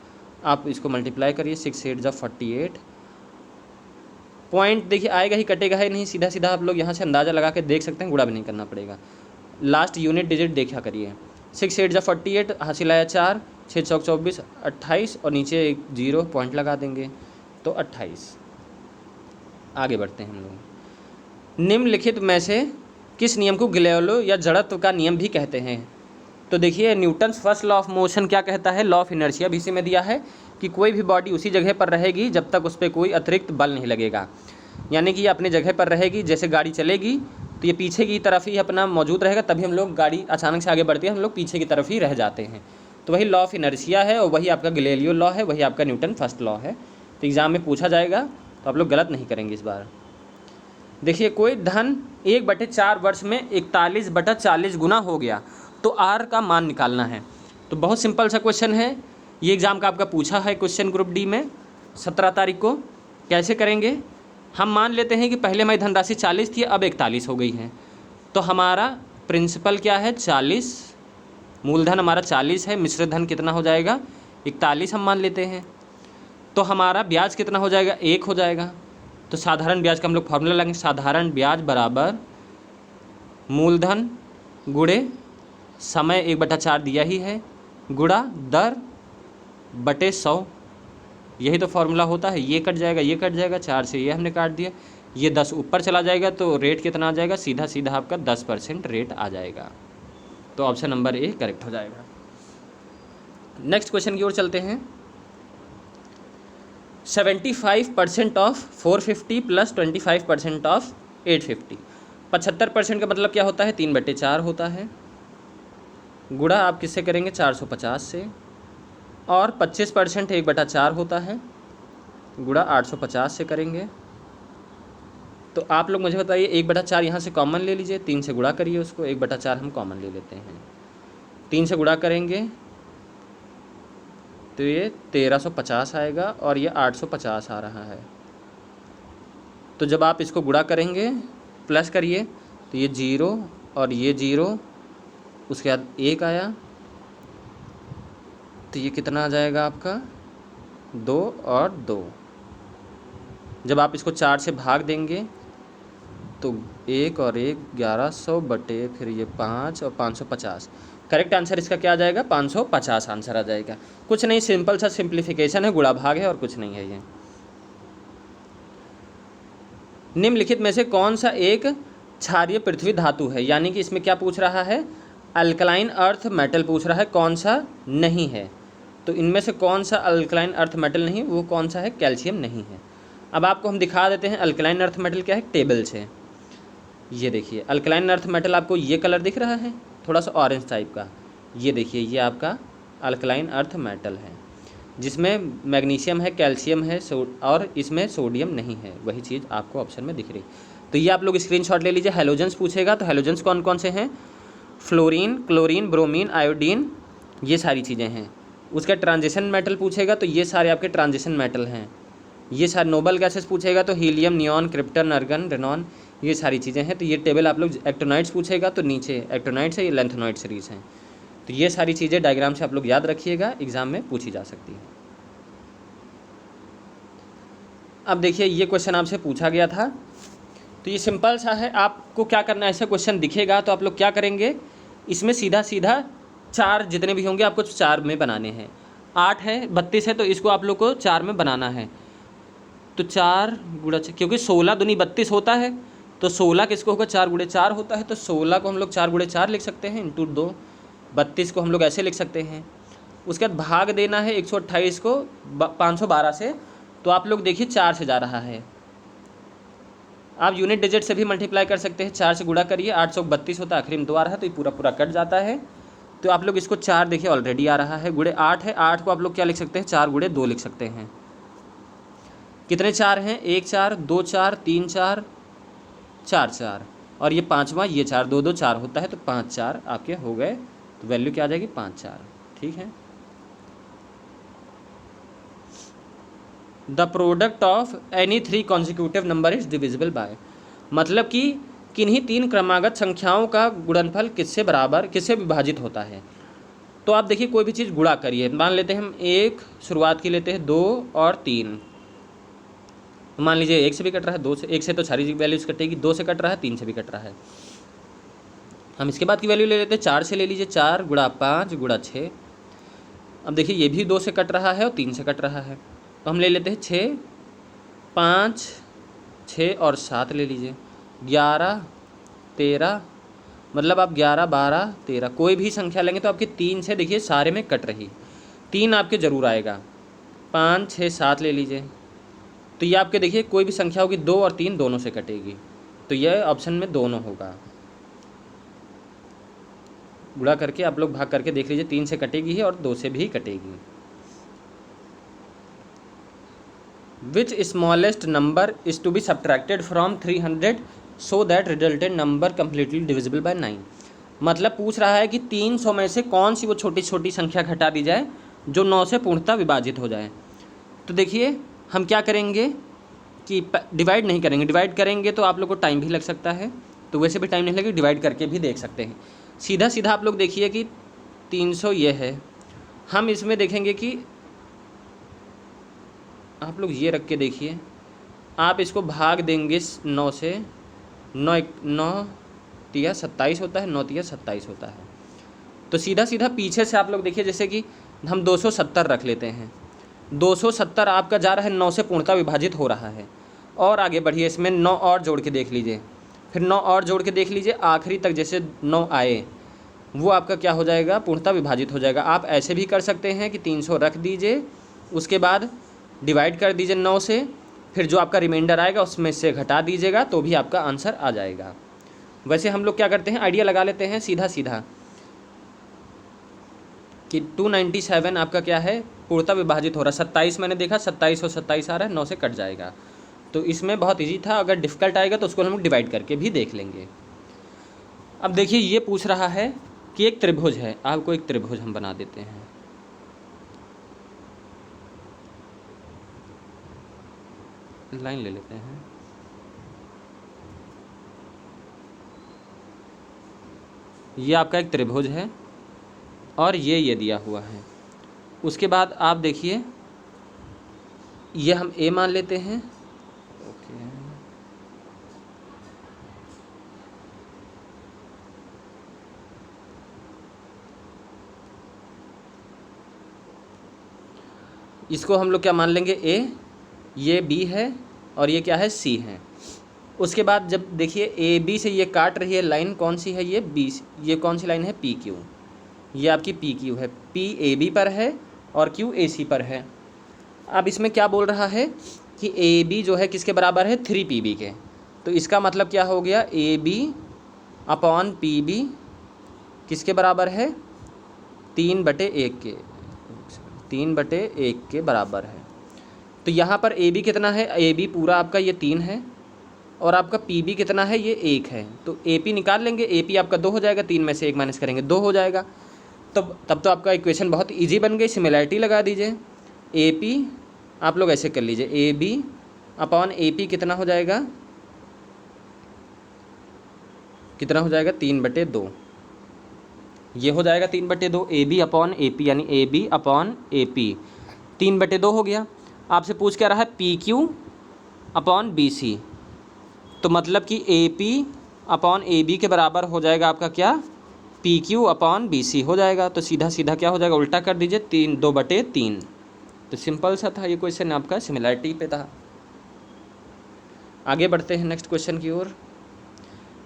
आप इसको मल्टीप्लाई करिए, 6 8 ज़ा 48। पॉइंट देखिए आएगा ही, कटेगा ही नहीं, सीधा सीधा आप लोग यहाँ से अंदाज़ा लगा के देख सकते हैं, गुणा भी नहीं करना पड़ेगा। लास्ट यूनिट डिजिट देखा करिए, 6 8 ज़ा 48 हासिल आया 4, 6 चौक 24 28 और नीचे एक 0 पॉइंट लगा देंगे तो 28। आगे बढ़ते हैं हम लोग। निम्नलिखित में से किस नियम को गैलीलियो या जड़त्व का नियम भी कहते हैं। तो देखिए Newton's first law of motion क्या कहता है, लॉ ऑफ इनर्शिया भी इसी में दिया है कि कोई भी बॉडी उसी जगह पर रहेगी जब तक उस पर कोई अतिरिक्त बल नहीं लगेगा। यानी कि ये अपनी जगह पर रहेगी, जैसे गाड़ी चलेगी तो ये पीछे की तरफ ही अपना मौजूद रहेगा, तभी हम लोग गाड़ी अचानक से आगे बढ़ती है, हम लोग पीछे की तरफ ही रह जाते हैं। तो वही लॉ ऑफ इनर्शिया है और वही आपका गैलीलियो लॉ है, वही आपका न्यूटन फर्स्ट लॉ है। तो एग्ज़ाम में पूछा जाएगा तो आप लोग गलत नहीं करेंगे इस बार। देखिए कोई धन 1/4 वर्ष में 41/40 गुना हो गया तो आर का मान निकालना है। तो बहुत सिंपल सा क्वेश्चन है, ये एग्ज़ाम का आपका पूछा है क्वेश्चन ग्रुप डी में 17 तारीख को। कैसे करेंगे, हम मान लेते हैं कि पहले हमारी धनराशि 40 थी, अब 41 हो गई है। तो हमारा प्रिंसिपल क्या है, 40, मूलधन हमारा 40 है, मिश्र धन कितना हो जाएगा 41 हम मान लेते हैं। तो हमारा ब्याज कितना हो जाएगा, 1 हो जाएगा। तो साधारण ब्याज का हम लोग फॉर्मूला लगाएंगे, साधारण ब्याज बराबर मूलधन गुणे समय 1/4 दिया ही है, गुणा दर बटे 100, यही तो फॉर्मूला होता है। ये कट जाएगा, ये कट जाएगा, 4 से ये हमने काट दिया, ये 10 ऊपर चला जाएगा तो रेट कितना आ जाएगा, सीधा सीधा आपका 10% रेट आ जाएगा। तो ऑप्शन नंबर ए करेक्ट हो जाएगा। नेक्स्ट क्वेश्चन की ओर चलते हैं। 75% ऑफ 450 प्लस 25% ऑफ 850। 75% का मतलब क्या होता है, 3/4 होता है। गुणा आप किससे करेंगे, 450 से। और 25% 1/4 होता है, गुणा 850 से करेंगे। तो आप लोग मुझे बताइए, 1/4 यहाँ से कॉमन ले लीजिए, 3 से गुणा करिए उसको, 1/4 हम कॉमन ले लेते हैं। 3 से गुणा करेंगे तो ये 1350 आएगा और ये 850 आ रहा है। तो जब आप इसको गुणा करेंगे, प्लस करिए, तो ये 0 और ये 0, उसके बाद 1 आया, तो ये कितना आ जाएगा आपका, 2 और 2। जब आप इसको 4 से भाग देंगे तो 1 और 1 1100 बटे फिर ये 5 और 550। करेक्ट आंसर इसका क्या आ जाएगा, 550 आंसर आ जाएगा। कुछ नहीं, सिंपल सा सिंप्लीफिकेशन है, गुणा भाग है और कुछ नहीं है ये। निम्नलिखित में से कौन सा एक क्षारीय पृथ्वी धातु है, यानी कि इसमें क्या पूछ रहा है, अल्कलाइन अर्थ मेटल पूछ रहा है, कौन सा नहीं है। तो इनमें से कौन सा अल्कलाइन अर्थ मेटल नहीं, वो कौन सा है, कैल्शियम नहीं है। अब आपको हम दिखा देते हैं अल्कलाइन अर्थ मेटल क्या है, टेबल से। ये देखिए अल्कलाइन अर्थ मेटल, आपको ये कलर दिख रहा है थोड़ा सा ऑरेंज टाइप का, ये देखिए ये आपका अल्कलाइन अर्थ मेटल है, जिसमें मैग्नीशियम है, कैल्शियम है, और इसमें सोडियम नहीं है। वही चीज़ आपको ऑप्शन में दिख रही। तो ये आप लोग स्क्रीनशॉट ले लीजिए। हैलोजेंस पूछेगा तो हैलोजेंस कौन कौन से हैं, फ्लोरीन, क्लोरीन, ब्रोमीन, आयोडीन, ये सारी चीज़ें हैं। उसका ट्रांजिशन मेटल पूछेगा तो ये सारे आपके ट्रांजिशन मेटल हैं। ये सारे नोबल गैसेस पूछेगा तो helium, neon, krypton, argon, Renan, ये सारी चीज़ें हैं। तो ये टेबल आप लोग, एक्टोनाइट्स पूछेगा तो नीचे एक्टोनाइट्स है, ये लेंथेनॉइड सीरीज़ हैं। तो ये सारी चीज़ें डायग्राम से आप लोग याद रखिएगा, एग्जाम में पूछी जा सकती है। अब देखिए ये क्वेश्चन आपसे पूछा गया था, तो ये सिंपल सा है। आपको क्या करना है, ऐसा क्वेश्चन दिखेगा तो आप लोग क्या करेंगे, इसमें सीधा सीधा 4 जितने भी होंगे आपको 4 में बनाने हैं। 8 है, 32 है, तो इसको आप लोग को 4 में बनाना है। तो 4 गुणा, क्योंकि 16 दूनी 32 होता है, तो 16 किसको होगा, 4 गुणे 4 होता है। तो 16 को हम लोग 4 गुणे 4 लिख सकते हैं, इंटू 2। 32 को हम लोग ऐसे लिख सकते हैं। उसके बाद भाग देना है 128 को 512 से। तो आप लोग देखिए 4 से जा रहा है, आप यूनिट डिजिट से भी मल्टीप्लाई कर सकते हैं। 4 से गुणा करिए, 832 होता है, आखिरी में 2 आ रहा है, तो ये पूरा पूरा कट जाता है। तो आप लोग इसको 4 देखिए ऑलरेडी आ रहा है, गुणे 8 है, 8 को आप लोग क्या लिख सकते हैं, 4 गुणे 2 लिख सकते हैं। कितने 4 हैं, 1 4, 2 4, 3 4, 4 4, और ये 5वां, ये 4, 2 2 4 होता है, तो 5 4 आपके हो गए। तो वैल्यू क्या आ जाएगी, 5 4। ठीक है। The product of any 3 consecutive number is divisible by, मतलब कि किन्हीं 3 क्रमागत संख्याओं का गुणनफल किससे बराबर, किससे विभाजित होता है। तो आप देखिए कोई भी चीज़ गुणा करिए, मान लेते हैं हम 1, शुरुआत की लेते हैं 2 और 3। मान लीजिए 1 से भी कट रहा है, 2 से, 1 से तो सारी वैल्यूज कटेगी, 2 से कट रहा है, 3 से भी कट रहा है। हम इसके बाद की वैल्यू ले लेते हैं, 4 से ले लीजिए, 4 गुणा 5 गुणा 6। अब देखिए ये भी 2 से कट रहा है और 3 से कट रहा है, तो हम ले लेते हैं 6, 5, 6 और 7 ले लीजिए, 11, 13, मतलब आप 11, 12, 13 कोई भी संख्या लेंगे तो आपके 3 से देखिए सारे में कट रही, 3 आपके ज़रूर आएगा। 5, 6, 7 ले लीजिए, तो ये आपके देखिए कोई भी संख्या होगी 2 और 3 दोनों से कटेगी, तो यह ऑप्शन में दोनों होगा। गुणा करके आप लोग भाग करके देख लीजिए, 3 से कटेगी ही और 2 से भी कटेगी। Which smallest number is to be subtracted from 300 so that resulted number completely divisible by 9, मतलब पूछ रहा है कि 300 में से कौन सी वो छोटी छोटी संख्या घटा दी जाए जो 9 से पूर्णतः विभाजित हो जाए। तो देखिए हम क्या करेंगे कि डिवाइड नहीं करेंगे, डिवाइड करेंगे तो आप लोग को टाइम भी लग सकता है, तो वैसे भी टाइम नहीं लगेगा, डिवाइड करके भी देख सकते हैं। सीधा सीधा आप लोग देखिए कि 300 ये है, हम इसमें देखेंगे कि आप लोग ये रख के देखिए, आप इसको भाग देंगे 9 से, 9 तिया 27 होता है, 9 तिया 27 होता है। तो सीधा सीधा पीछे से आप लोग देखिए, जैसे कि हम 270 रख लेते हैं, 270 आपका जा रहा है 9 से पूर्णतः विभाजित हो रहा है, और आगे बढ़िए, इसमें 9 और जोड़ के देख लीजिए, फिर 9 और जोड़ के देख लीजिए, आखिरी तक जैसे 9 आए वो आपका क्या हो जाएगा, पूर्णतः विभाजित हो जाएगा। आप ऐसे भी कर सकते हैं कि 300 रख दीजिए, उसके बाद डिवाइड कर दीजिए 9 से, फिर जो आपका रिमाइंडर आएगा उसमें से घटा दीजिएगा तो भी आपका आंसर आ जाएगा। वैसे हम लोग क्या करते हैं, आइडिया लगा लेते हैं सीधा सीधा कि 297 आपका क्या है, पूर्णतः विभाजित हो रहा है। 27 मैंने देखा, 27 और 27 आ रहा है, 9 से कट जाएगा। तो इसमें बहुत इजी था, अगर डिफ़िकल्ट आएगा तो उसको हम लोग डिवाइड करके भी देख लेंगे। अब देखिए ये पूछ रहा है कि एक त्रिभुज है, आपको एक त्रिभुज हम बना देते हैं। लाइन ले लेते हैं, ये आपका एक त्रिभुज है और ये दिया हुआ है। उसके बाद आप देखिए ये हम ए मान लेते हैं, ओके। इसको हम लोग क्या मान लेंगे, ए, ये बी है और ये क्या है, सी है। उसके बाद जब देखिए ए बी से ये काट रही है लाइन, कौन सी है, ये बी, ये कौन सी लाइन है, पी क्यू, ये आपकी पी क्यू है, पी ए बी पर है और क्यू ए सी पर है। अब इसमें क्या बोल रहा है कि ए बी जो है किसके बराबर है, 3 पी बी के। तो इसका मतलब क्या हो गया, A B upon P B किसके बराबर है, 3/1 के, 3/1 के बराबर है। तो यहाँ पर ए बी कितना है, ए बी पूरा आपका ये 3 है और आपका पी बी कितना है, ये 1 है। तो ए पी निकाल लेंगे, ए पी आपका 2 हो जाएगा, 3 में से 1 माइनस करेंगे 2 हो जाएगा। तब तो आपका इक्वेशन बहुत इजी बन गई, सिमिलैरिटी लगा दीजिए। ए पी आप लोग ऐसे कर लीजिए, A B upon A P कितना हो जाएगा, कितना हो जाएगा, 3/2, ये हो जाएगा 3/2, A B upon A P, यानी A B upon A P 3/2 हो गया। आपसे पूछ क्या रहा है, P Q upon B C, तो मतलब कि A P upon A B के बराबर हो जाएगा आपका क्या, P Q upon B C हो जाएगा। तो सीधा सीधा क्या हो जाएगा, उल्टा कर दीजिए, 2/3। तो सिंपल सा था ये क्वेश्चन, आपका सिमिलैरिटी पे था। आगे बढ़ते हैं नेक्स्ट क्वेश्चन की ओर।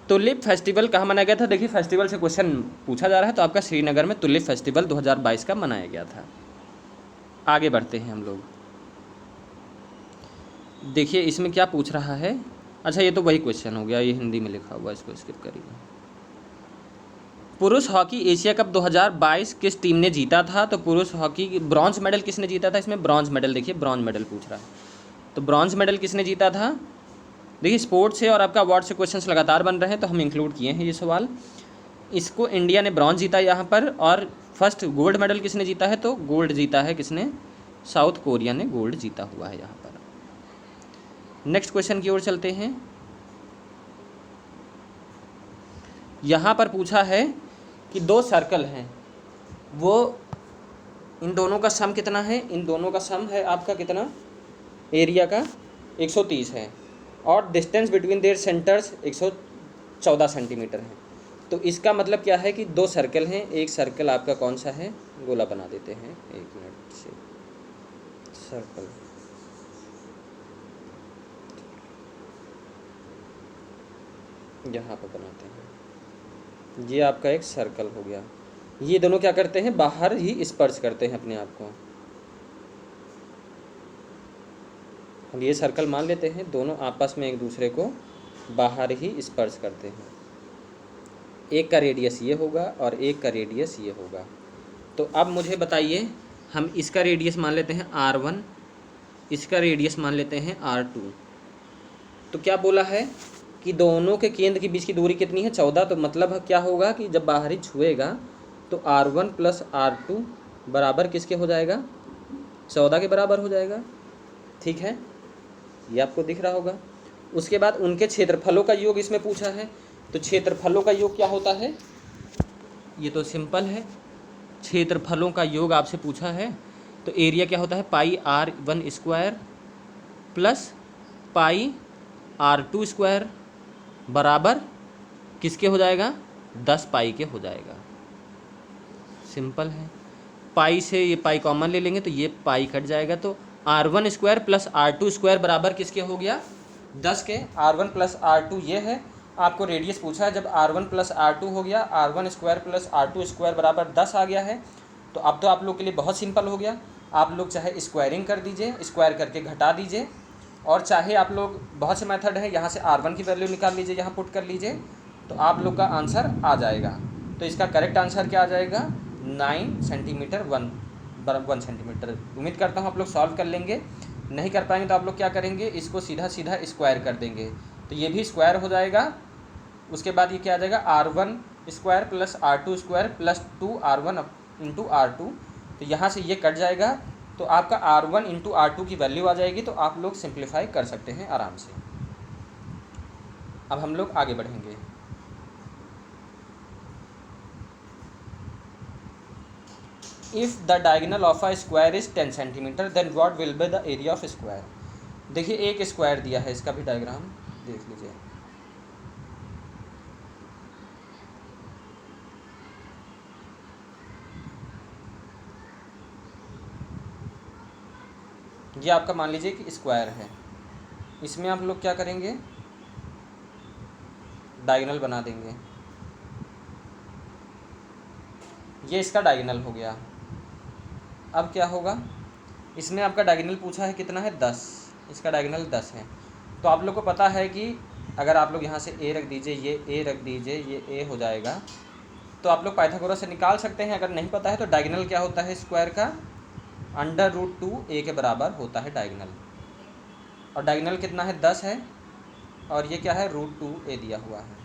टुलिप फेस्टिवल कहाँ मनाया गया था, देखिए फेस्टिवल से क्वेश्चन पूछा जा रहा है, तो आपका श्रीनगर में टुलिप फेस्टिवल 2022 का मनाया गया था। आगे बढ़ते हैं हम लोग, देखिए इसमें क्या पूछ रहा है। अच्छा ये तो वही क्वेश्चन हो गया, ये हिंदी में लिखा हुआ, इसको स्किप करिए। पुरुष हॉकी एशिया कप 2022 किस टीम ने जीता था, तो पुरुष हॉकी ब्रॉन्ज मेडल किसने जीता था, इसमें ब्रॉन्ज मेडल, देखिए ब्रॉन्ज मेडल पूछ रहा है, तो ब्रॉन्ज मेडल किसने जीता था। देखिए स्पोर्ट्स से और आपका अवार्ड से क्वेश्चंस लगातार बन रहे हैं, तो हम इंक्लूड किए हैं ये सवाल। इसको इंडिया ने ब्रॉन्ज जीता यहाँ पर, और फर्स्ट गोल्ड मेडल किसने जीता है, तो गोल्ड जीता है किसने, साउथ कोरिया ने गोल्ड जीता हुआ है यहाँ पर। नेक्स्ट क्वेश्चन की ओर चलते हैं। यहाँ पर पूछा है कि 2 सर्कल हैं, वो इन दोनों का सम कितना है, इन दोनों का सम है आपका कितना, एरिया का 130 है, और distance between their centres 114 centimetre है। तो इसका मतलब क्या है कि 2 सर्कल हैं, एक सर्कल आपका कौन सा है, गोला बना देते हैं, 1 मिनट से, सर्कल, यहाँ पर बनाते हैं, ये आपका एक सर्कल हो गया। ये दोनों क्या करते हैं, बाहर ही स्पर्श करते हैं अपने आप को। हम ये सर्कल मान लेते हैं, दोनों आपस में एक दूसरे को बाहर ही स्पर्श करते हैं। एक का रेडियस ये होगा और एक का रेडियस ये होगा। तो अब मुझे बताइए, हम इसका रेडियस मान लेते हैं R1, इसका रेडियस मान लेते हैं R2। तो क्या बोला है कि दोनों के केंद्र के बीच की दूरी कितनी है, 14। तो मतलब क्या होगा कि जब बाहरी छुएगा तो R1 + R2 बराबर किसके हो जाएगा, 14 के बराबर हो जाएगा। ठीक है, ये आपको दिख रहा होगा। उसके बाद उनके क्षेत्रफलों का योग इसमें पूछा है, तो क्षेत्रफलों का योग क्या होता है, ये तो सिंपल है, क्षेत्रफलों का योग आपसे पूछा है। तो एरिया क्या होता है, πr1² + πr2² बराबर किसके हो जाएगा, 10 पाई के हो जाएगा। सिंपल है, पाई से ये पाई कॉमन ले लेंगे तो ये पाई कट जाएगा। तो R1² + R2² बराबर किसके हो गया, 10 के R1 प्लस R2 ये है, आपको रेडियस पूछा है। जब R1 प्लस R2 हो गया, R1 square plus R2 square बराबर 10 आ गया है। तो अब तो आप लोग के लिए बहुत सिंपल हो गया। आप लोग चाहे स्क्वायरिंग कर दीजिए, स्क्वायर करके घटा दीजिए, और चाहे आप लोग बहुत से मेथड है, यहाँ से R1 की वैल्यू निकाल लीजिए, यहाँ पुट कर लीजिए, तो आप लोग का आंसर आ जाएगा। तो इसका करेक्ट आंसर क्या आ जाएगा? 9 सेंटीमीटर 1 सेंटीमीटर। उम्मीद करता हूँ आप लोग सॉल्व कर लेंगे। नहीं कर पाएंगे तो आप लोग क्या करेंगे, इसको सीधा सीधा स्क्वायर कर देंगे, तो ये भी स्क्वायर हो जाएगा। उसके बाद ये क्या आ जाएगा? R1 square plus R2 square plus 2R1 into R2। तो यहाँ से ये कट जाएगा, तो आपका R1 इंटू R2 की वैल्यू आ जाएगी। तो आप लोग सिंप्लीफाई कर सकते हैं आराम से। अब हम लोग आगे बढ़ेंगे। If the diagonal of a square is 10 centimetre then what will be the area of square. देखिए एक स्क्वायर दिया है, इसका भी डायग्राम देख लीजिए। ये आपका मान लीजिए कि स्क्वायर है, इसमें आप लोग क्या करेंगे, डायगोनल बना देंगे। ये इसका डायगोनल हो गया। अब क्या होगा, इसमें आपका डायगोनल पूछा है कितना है? 10। इसका डायगोनल 10 है। तो आप लोग को पता है कि अगर आप लोग यहाँ से ए रख दीजिए, ये ए रख दीजिए, ये ए हो जाएगा। तो आप लोग पाइथागोरस से निकाल सकते हैं। अगर नहीं पता है तो डायगोनल क्या होता है स्क्वायर का? √2 ए के बराबर होता है डायगोनल। और डायगोनल कितना है? 10 है, और ये क्या है? √2 ए दिया हुआ है।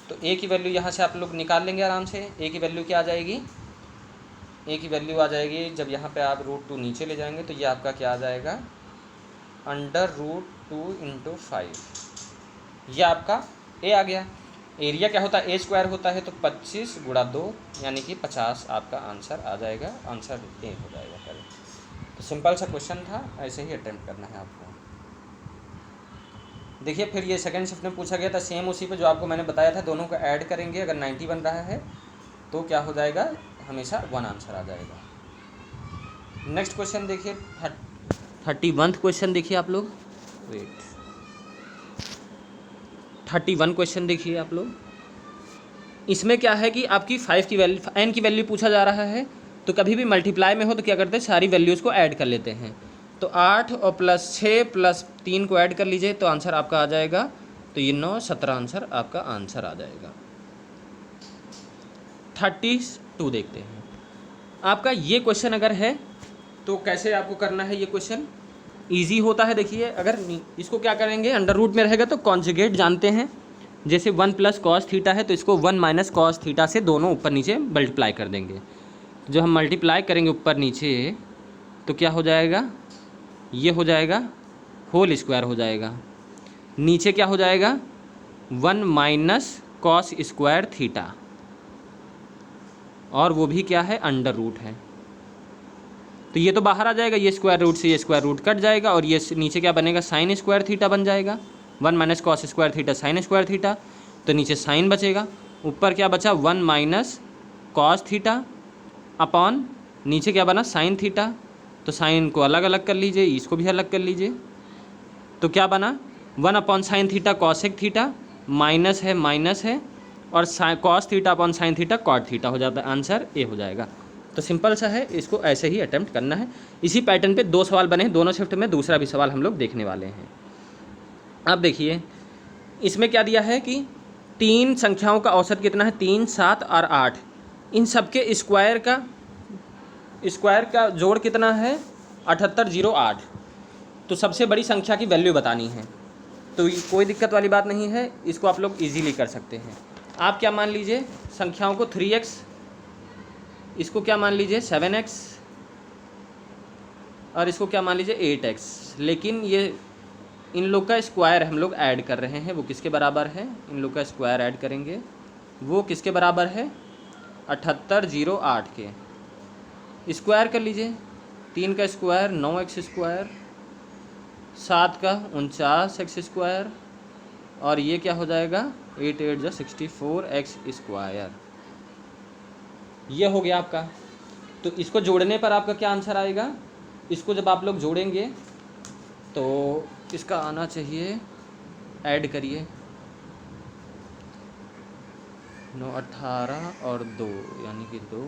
तो ए की वैल्यू यहाँ से आप लोग निकाल लेंगे आराम से। ए की वैल्यू क्या आ जाएगी? ए की वैल्यू आ जाएगी, जब यहाँ पे आप √2 नीचे ले जाएंगे तो ये आपका क्या आ जाएगा? √2 इंटू 5। ये आपका ए आ गया। एरिया क्या होता है? ए स्क्वायर होता है, तो 25 गुणा 2 यानी कि 50 आपका आंसर आ जाएगा। आंसर ए हो जाएगा करेक्ट। तो सिंपल सा क्वेश्चन था, ऐसे ही अटेम्प्ट करना है आपको। देखिए फिर ये सेकंड शिफ्ट में पूछा गया था, सेम उसी पे जो आपको मैंने बताया था, दोनों को ऐड करेंगे। अगर 90 बन रहा है तो क्या हो जाएगा? हमेशा 1 आंसर आ जाएगा। नेक्स्ट क्वेश्चन देखिए, 31 क्वेश्चन देखिए आप लोग। वेट, 31 क्वेश्चन देखिए आप लोग। इसमें क्या है कि आपकी 5 की वैल्यू, n की वैल्यू पूछा जा रहा है। तो कभी भी मल्टीप्लाई में हो तो क्या करते हैं, सारी वैल्यूज़ को ऐड कर लेते हैं। तो 8 और प्लस 6 प्लस 3 को ऐड कर लीजिए, तो आंसर आपका आ जाएगा। तो ये 9, 17 आंसर आपका आंसर आ जाएगा। 32 देखते हैं। आपका ये क्वेश्चन अगर है तो कैसे आपको करना है ये क्वेश्चन? ईजी होता है। देखिए अगर इसको क्या करेंगे, अंडर रूट में रहेगा तो कॉन्जुगेट जानते हैं। जैसे 1 प्लस कॉस थीटा है तो इसको 1 माइनस कॉस थीटा से दोनों ऊपर नीचे मल्टीप्लाई कर देंगे। जो हम मल्टीप्लाई करेंगे ऊपर नीचे तो क्या हो जाएगा? ये हो जाएगा होल स्क्वायर हो जाएगा। नीचे क्या हो जाएगा? 1 माइनस कॉस स्क्वायर थीटा, और वो भी क्या है? अंडर रूट है। तो ये तो बाहर आ जाएगा, ये स्क्वायर रूट से ये स्क्वायर रूट कट जाएगा, और ये नीचे क्या बनेगा? साइन स्क्वायर थीटा बन जाएगा। 1 minus cos square theta sine square theta, तो नीचे साइन बचेगा। ऊपर क्या बचा? 1 माइनस कॉस थीटा अपॉन नीचे क्या बना? Sine theta. तो साइन को अलग अलग कर लीजिए, इसको भी अलग कर लीजिए। तो क्या बना? 1 upon sine theta cosec theta, minus है, और cos theta upon sine theta cot theta हो जाता है। आंसर ए हो जाएगा। तो सिंपल सा है, इसको ऐसे ही अटेम्प्ट करना है। इसी पैटर्न पे 2 सवाल बने हैं दोनों शिफ्ट में, दूसरा भी सवाल हम लोग देखने वाले हैं। अब देखिए इसमें क्या दिया है कि 3 संख्याओं का औसत कितना है? 3, 7 और 8। इन सब के स्क्वायर का जोड़ कितना है? 7808। तो सबसे बड़ी संख्या की वैल्यू बतानी है। तो कोई दिक्कत वाली बात नहीं है, इसको आप लोग इजीली कर सकते हैं। आप क्या मान लीजिए, संख्याओं को 3x, इसको क्या मान लीजिए 7x, और इसको क्या मान लीजिए 8x। लेकिन ये इन लोग का स्क्वायर हम लोग ऐड कर रहे हैं, वो किसके बराबर है? इन लोग का स्क्वायर ऐड करेंगे, वो किसके बराबर है? 7808 के। स्क्वायर कर लीजिए, 3 का स्क्वायर 9x स्क्वायर, 7 का 49x स्क्वायर, और ये क्या हो जाएगा? 8 8 जो 64x स्क्वायर। ये हो गया आपका। तो इसको जोड़ने पर आपका क्या आंसर आएगा? इसको जब आप लोग जोड़ेंगे तो इसका आना चाहिए ऐड करिए, 9 18 और 2 यानी कि 2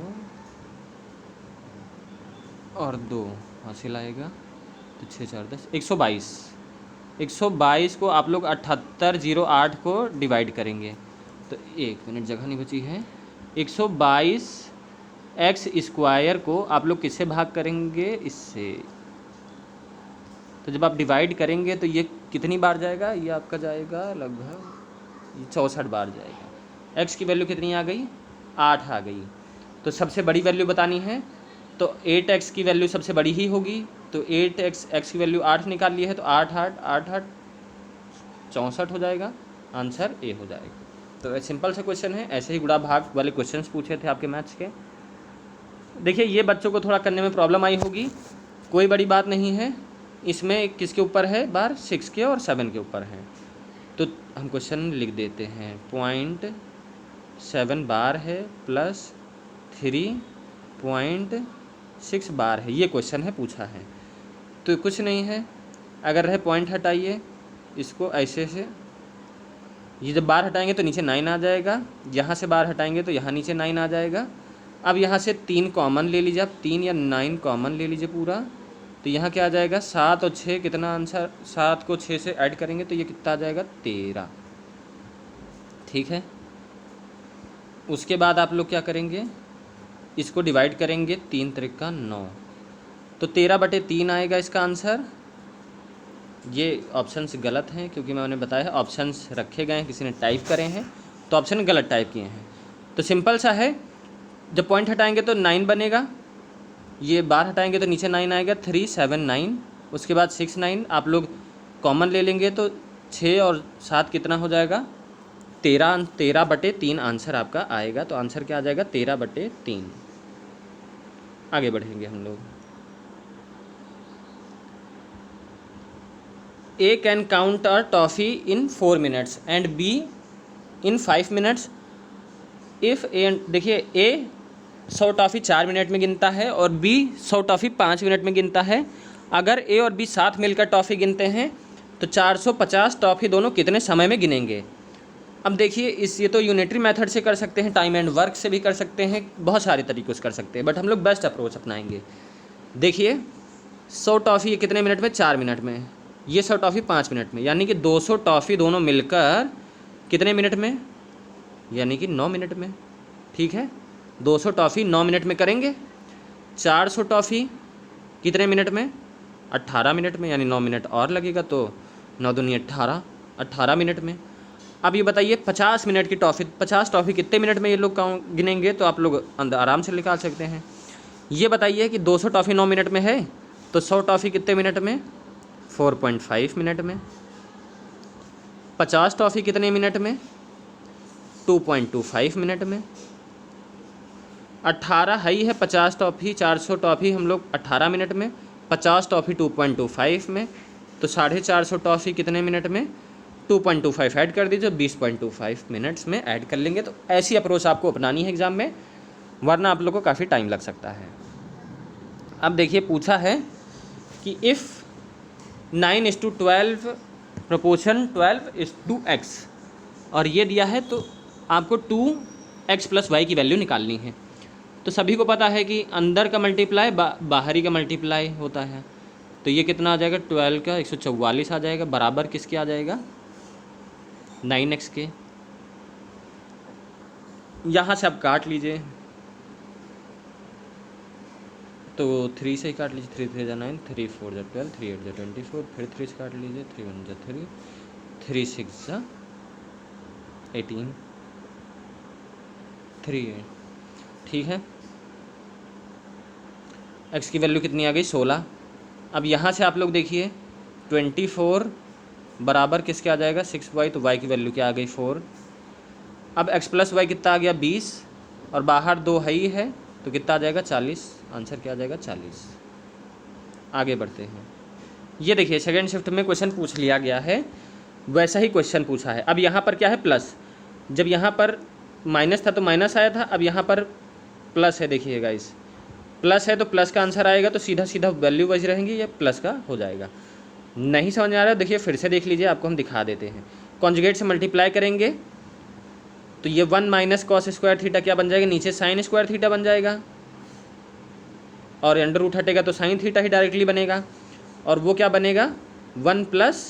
और 2 हासिल आएगा तो 6 4 10 122। 122 को आप लोग 7808 को डिवाइड करेंगे तो 1 मिनट जगह नहीं बची है। 122 एक्स स्क्वायर को आप लोग किससे भाग करेंगे, इससे। तो जब आप डिवाइड करेंगे तो ये कितनी बार जाएगा, ये आपका जाएगा लगभग 64 बार जाएगा। एक्स की वैल्यू कितनी आ गई, 8 आ गई। तो सबसे बड़ी वैल्यू बतानी है तो 8x की वैल्यू सबसे बड़ी ही होगी। तो 8x की वैल्यू 8 निकाल ली है तो 8 8 8 8 64 हो जाएगा, आंसर ए हो जाएगा। तो सिंपल सा क्वेश्चन है। ऐसे ही गुणा भाग वाले क्वेश्चंस पूछे थे आपके मैथ्स के। देखिए ये बच्चों को थोड़ा करने में प्रॉब्लम आई होगी, कोई बड़ी बात नहीं है। इसमें किसके ऊपर है बार, 6 के और 7 के ऊपर है। तो हम क्वेश्चन लिख देते हैं 0.7 बार है प्लस 3.6 बार है, ये क्वेश्चन है पूछा है। तो कुछ नहीं है, अगर रहे पॉइंट हटाइए इसको ऐसे से, ये जब बार हटाएंगे तो नीचे 9 आ जाएगा, यहाँ से बार हटाएंगे तो यहाँ नीचे 9 आ जाएगा। अब यहाँ से 3 कॉमन ले लीजिए आप, 3 या 9 कॉमन ले लीजिए पूरा, तो यहाँ क्या आ जाएगा 7 और 6 कितना आंसर, 7 को 6 से ऐड करेंगे तो ये कितना आ जाएगा 13। ठीक है, उसके बाद आप लोग क्या करेंगे, इसको डिवाइड करेंगे, 3 त्रिका 9, तो 13/3 आएगा इसका आंसर। ये ऑप्शंस गलत हैं क्योंकि मैंने बताया है ऑप्शंस रखे गए हैं, किसी ने टाइप करे हैं तो ऑप्शन गलत टाइप किए हैं। तो सिंपल सा है, जब पॉइंट हटाएंगे तो 9 बनेगा, ये बार हटाएंगे तो नीचे 9 आएगा, 3 7 9, उसके बाद 6 9 आप लोग कॉमन ले लेंगे तो 6 और 7 कितना हो जाएगा 13, 13/3 आंसर आपका आएगा। तो आंसर क्या आ जाएगा 13/3। आगे बढ़ेंगे हम लोग। A can count a toffee in 4 minutes and B in 5 minutes if A, देखिए A 100 टॉफ़ी 4 मिनट में गिनता है और B 100 टॉफ़ी 5 मिनट में गिनता है। अगर A और B साथ मिलकर टॉफ़ी गिनते हैं तो 450 टॉफ़ी दोनों कितने समय में गिनेंगे। अब देखिए ये तो यूनिटरी मेथड से कर सकते हैं, टाइम एंड वर्क से भी कर सकते हैं, बहुत सारे तरीक़ों से कर सकते हैं, बट हम लोग बेस्ट अप्रोच अपनाएंगे। देखिए 100 टॉफ़ी ये कितने मिनट में, 4 मिनट में, ये 100 टॉफ़ी 5 मिनट में, यानी कि 200 टॉफ़ी दोनों मिलकर कितने मिनट में, यानी कि 9 मिनट में। ठीक है, 200 टॉफ़ी 9 मिनट में करेंगे। 400 टॉफ़ी कितने मिनट में, 18 मिनट में, यानी 9 मिनट और लगेगा, तो 9 दूनी 18, 18 मिनट में। अब ये बताइए 50 मिनट की टॉफ़ी, 50 टॉफ़ी कितने मिनट में ये लोग गिनेंगे, तो आप लोग आराम से निकाल सकते हैं। ये बताइए कि 200 टॉफ़ी 9 मिनट में है तो 100 टॉफ़ी कितने मिनट में, 4.5 मिनट में। 50 टॉफ़ी कितने मिनट में, 2.25 मिनट में। 18 है ही है 50 टॉफ़ी, 400 टॉफ़ी हम लोग 18 मिनट में, 50 टॉफ़ी 2.25 में, तो 450 टॉफ़ी कितने मिनट में, 2.25 ऐड कर दीजिए, 20.25 मिनट्स में ऐड कर लेंगे। तो ऐसी अप्रोच आपको अपनानी है एग्ज़ाम में, वरना आप लोग को काफ़ी टाइम लग सकता है। अब देखिए पूछा है कि इफ़ 9:12 प्रोपोर्शन 12:x और ये दिया है तो आपको 2x + y की वैल्यू निकालनी है। तो सभी को पता है कि अंदर का मल्टीप्लाई बाहरी का मल्टीप्लाई होता है, तो ये कितना आ जाएगा 12 का 144 आ जाएगा, बराबर किसके आ जाएगा 9x के। यहाँ से आप काट लीजिए, तो 3 से ही काट लीजिए, 3 3 9, 3 4 12, 3 8 24, फिर 3 से काट लीजिए, 3 1 3, 3 6 18, 3 8। ठीक है, x की वैल्यू कितनी आ गई 16। अब यहाँ से आप लोग देखिए 24 बराबर किसके आ जाएगा 6y, तो y की वैल्यू क्या आ गई 4। अब x + y कितना आ गया 20 और बाहर 2 है ही है, तो कितना आ जाएगा 40, आंसर क्या आ जाएगा 40। आगे बढ़ते हैं। ये देखिए सेकेंड शिफ्ट में क्वेश्चन पूछ लिया गया है, वैसा ही क्वेश्चन पूछा है। अब यहाँ पर क्या है प्लस, जब यहाँ पर माइनस था तो माइनस आया था, अब यहाँ पर प्लस है। देखिए गाइस प्लस है तो प्लस का आंसर आएगा, तो सीधा सीधा वैल्यू वाइज रहेंगी, ये प्लस का हो जाएगा। नहीं समझ में आ रहा है देखिए फिर से देख लीजिए, आपको हम दिखा देते हैं। कॉन्जुगेट से मल्टीप्लाई करेंगे तो ये 1 माइनस कॉस स्क्वायर थीटा क्या बन जाएगा, नीचे साइन स्क्वायर थीटा बन जाएगा, और अंडर रूट हटेगा तो साइन थीटा ही डायरेक्टली बनेगा, और वो क्या बनेगा 1 प्लस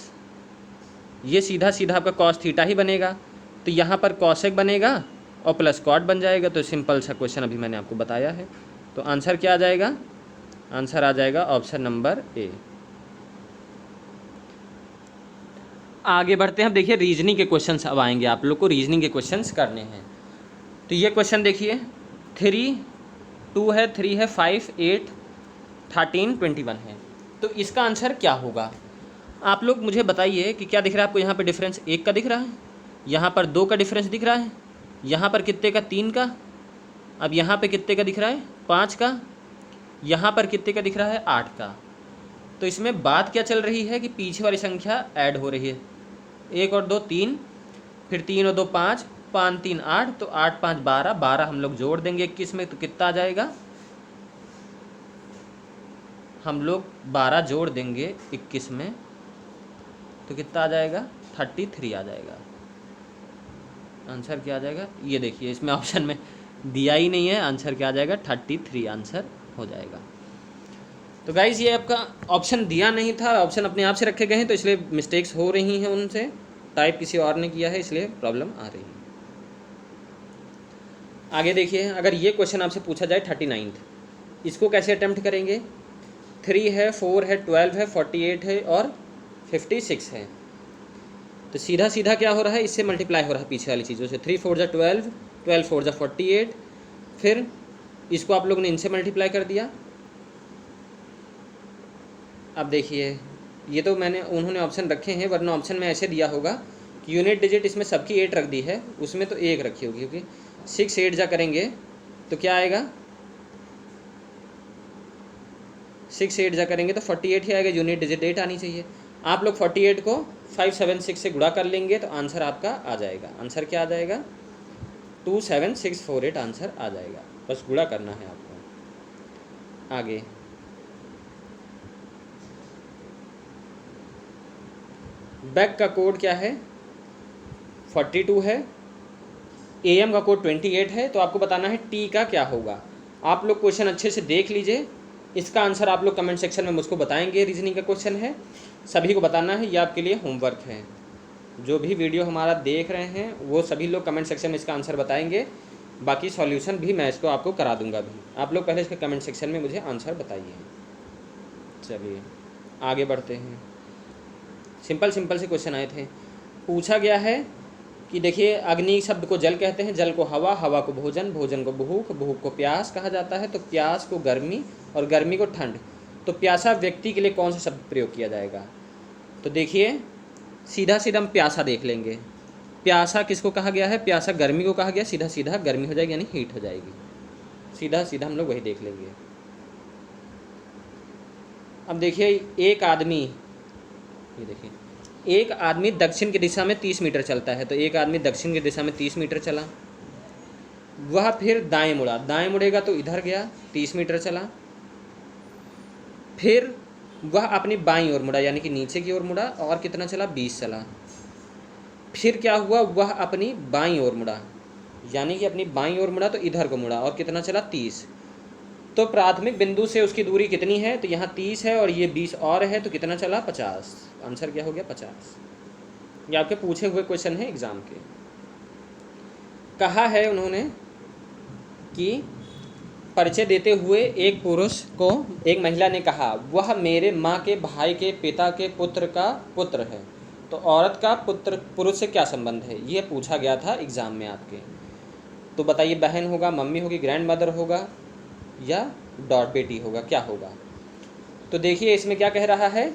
ये सीधा सीधा आपका कॉस थीटा ही बनेगा, तो यहाँ पर कॉसेक बनेगा और प्लस कॉट बन जाएगा। तो सिंपल सा क्वेश्चन अभी मैंने आपको बताया है। तो आंसर क्या आ जाएगा, आंसर आ जाएगा ऑप्शन नंबर ए। आगे बढ़ते हैं। अब देखिए रीजनिंग के क्वेश्चंस अब आएंगे, आप लोग को रीजनिंग के क्वेश्चंस करने हैं। तो ये क्वेश्चन देखिए 3 2 है, 3 है, 5 8 13 21 है। तो इसका आंसर क्या होगा, आप लोग मुझे बताइए कि क्या दिख रहा है आपको। यहाँ पे डिफरेंस 1 का दिख रहा है, यहाँ पर 2 का डिफरेंस दिख रहा है, यहाँ पर कितने का 3 का, अब यहाँ पे कितने का दिख रहा है 5 का, यहाँ पर कितने का दिख रहा है 8 का। तो इसमें बात क्या चल रही है कि पीछे वाली संख्या ऐड हो रही है, 1 और 2 3, फिर 3 और 2 5, 5 3 8, तो 8 5 12, 12 हम लोग जोड़ देंगे 21 में तो कितना आ जाएगा, हम लोग 12 जोड़ देंगे 21 में तो कितना आ जाएगा 33 आ जाएगा। आंसर क्या आ जाएगा, ये देखिए इसमें ऑप्शन में दिया ही नहीं है, आंसर क्या आ जाएगा 33 आंसर हो जाएगा। तो गाइज़ ये आपका ऑप्शन दिया नहीं था, ऑप्शन अपने आप से रखे गए हैं तो इसलिए मिस्टेक्स हो रही हैं, उनसे टाइप किसी और ने किया है इसलिए प्रॉब्लम आ रही है। आगे देखिए, अगर ये क्वेश्चन आपसे पूछा जाए 39, इसको कैसे अटेम्प्ट करेंगे। 3 है, 4 है, 12 है, 48 है और 56 है। तो सीधा सीधा क्या हो रहा है, इससे मल्टीप्लाई हो रहा है पीछे वाली चीज़ों से। 3 4 जा 12, 12 4 जा 48, फिर इसको आप लोग ने इनसे मल्टीप्लाई कर दिया। अब देखिए ये तो मैंने उन्होंने ऑप्शन रखे हैं, वरना ऑप्शन में ऐसे दिया होगा कि यूनिट डिजिट इसमें सबकी 8 रख दी है, उसमें तो 1 रखी होगी, क्योंकि 6 8 जा करेंगे तो क्या आएगा, 6 8 जा करेंगे तो 48 ही आएगा, यूनिट डिजिट 8 आनी चाहिए। आप लोग 48 को 576 से गुणा कर लेंगे तो आंसर आपका आ जाएगा। आंसर क्या आ जाएगा 27648 आंसर आ जाएगा, बस गुणा करना है आपको। आगे बैक का कोड क्या है 42 है, AM का कोड 28 है, तो आपको बताना है T का क्या होगा। आप लोग क्वेश्चन अच्छे से देख लीजिए, इसका आंसर आप लोग कमेंट सेक्शन में मुझको बताएंगे। रीजनिंग का क्वेश्चन है, सभी को बताना है, ये आपके लिए होमवर्क है। जो भी वीडियो हमारा देख रहे हैं वो सभी लोग कमेंट सेक्शन में इसका आंसर बताएंगे, बाकी सॉल्यूशन भी मैं इसको आपको करा दूंगा भी। आप लोग पहले इसके कमेंट सेक्शन में मुझे आंसर बताइए। चलिए आगे बढ़ते हैं। सिंपल से क्वेश्चन आए थे। पूछा गया है कि देखिए अग्नि शब्द को जल कहते हैं, जल को हवा, हवा को भोजन, भोजन को भूख, भूख को प्यास कहा जाता है, तो प्यास को गर्मी और गर्मी को ठंड। तो प्यासा व्यक्ति के लिए कौन सा शब्द प्रयोग किया जाएगा। तो देखिए सीधा सीधा हम प्यासा देख लेंगे। प्यासा किसको कहा गया है, प्यासा गर्मी को कहा गया, सीधा सीधा गर्मी हो जाएगी यानी हीट हो जाएगी, सीधा सीधा हम लोग वही देख लेंगे। अब देखिए एक आदमी, ये देखिए एक आदमी दक्षिण की दिशा में 30 मीटर चलता है, तो एक आदमी दक्षिण की दिशा में 30 मीटर चला, वह फिर दाएं मुड़ा, दाएं मुड़ेगा तो इधर गया 30 मीटर चला, फिर वह अपनी बाईं ओर मुड़ा यानी कि नीचे की ओर मुड़ा और कितना चला 20 चला, फिर क्या हुआ वह अपनी बाईं ओर मुड़ा यानी कि अपनी बाईं ओर मुड़ा तो इधर को मुड़ा और कितना चला 30। तो प्राथमिक बिंदु से उसकी दूरी कितनी है, तो यहाँ 30 है और ये 20 और है, तो कितना चला 50। आंसर क्या हो गया 50। ये आपके पूछे हुए क्वेश्चन है एग्जाम के। कहा है उन्होंने कि परिचय देते हुए एक पुरुष को एक महिला ने कहा वह मेरे माँ के भाई के पिता के पुत्र का पुत्र है, तो औरत का पुत्र पुरुष से क्या संबंध है, ये पूछा गया था एग्ज़ाम में आपके। तो बताइए बहन होगा, मम्मी होगी, ग्रैंड मदर होगा या डॉट बेटी होगा, क्या होगा। तो देखिए इसमें क्या कह रहा है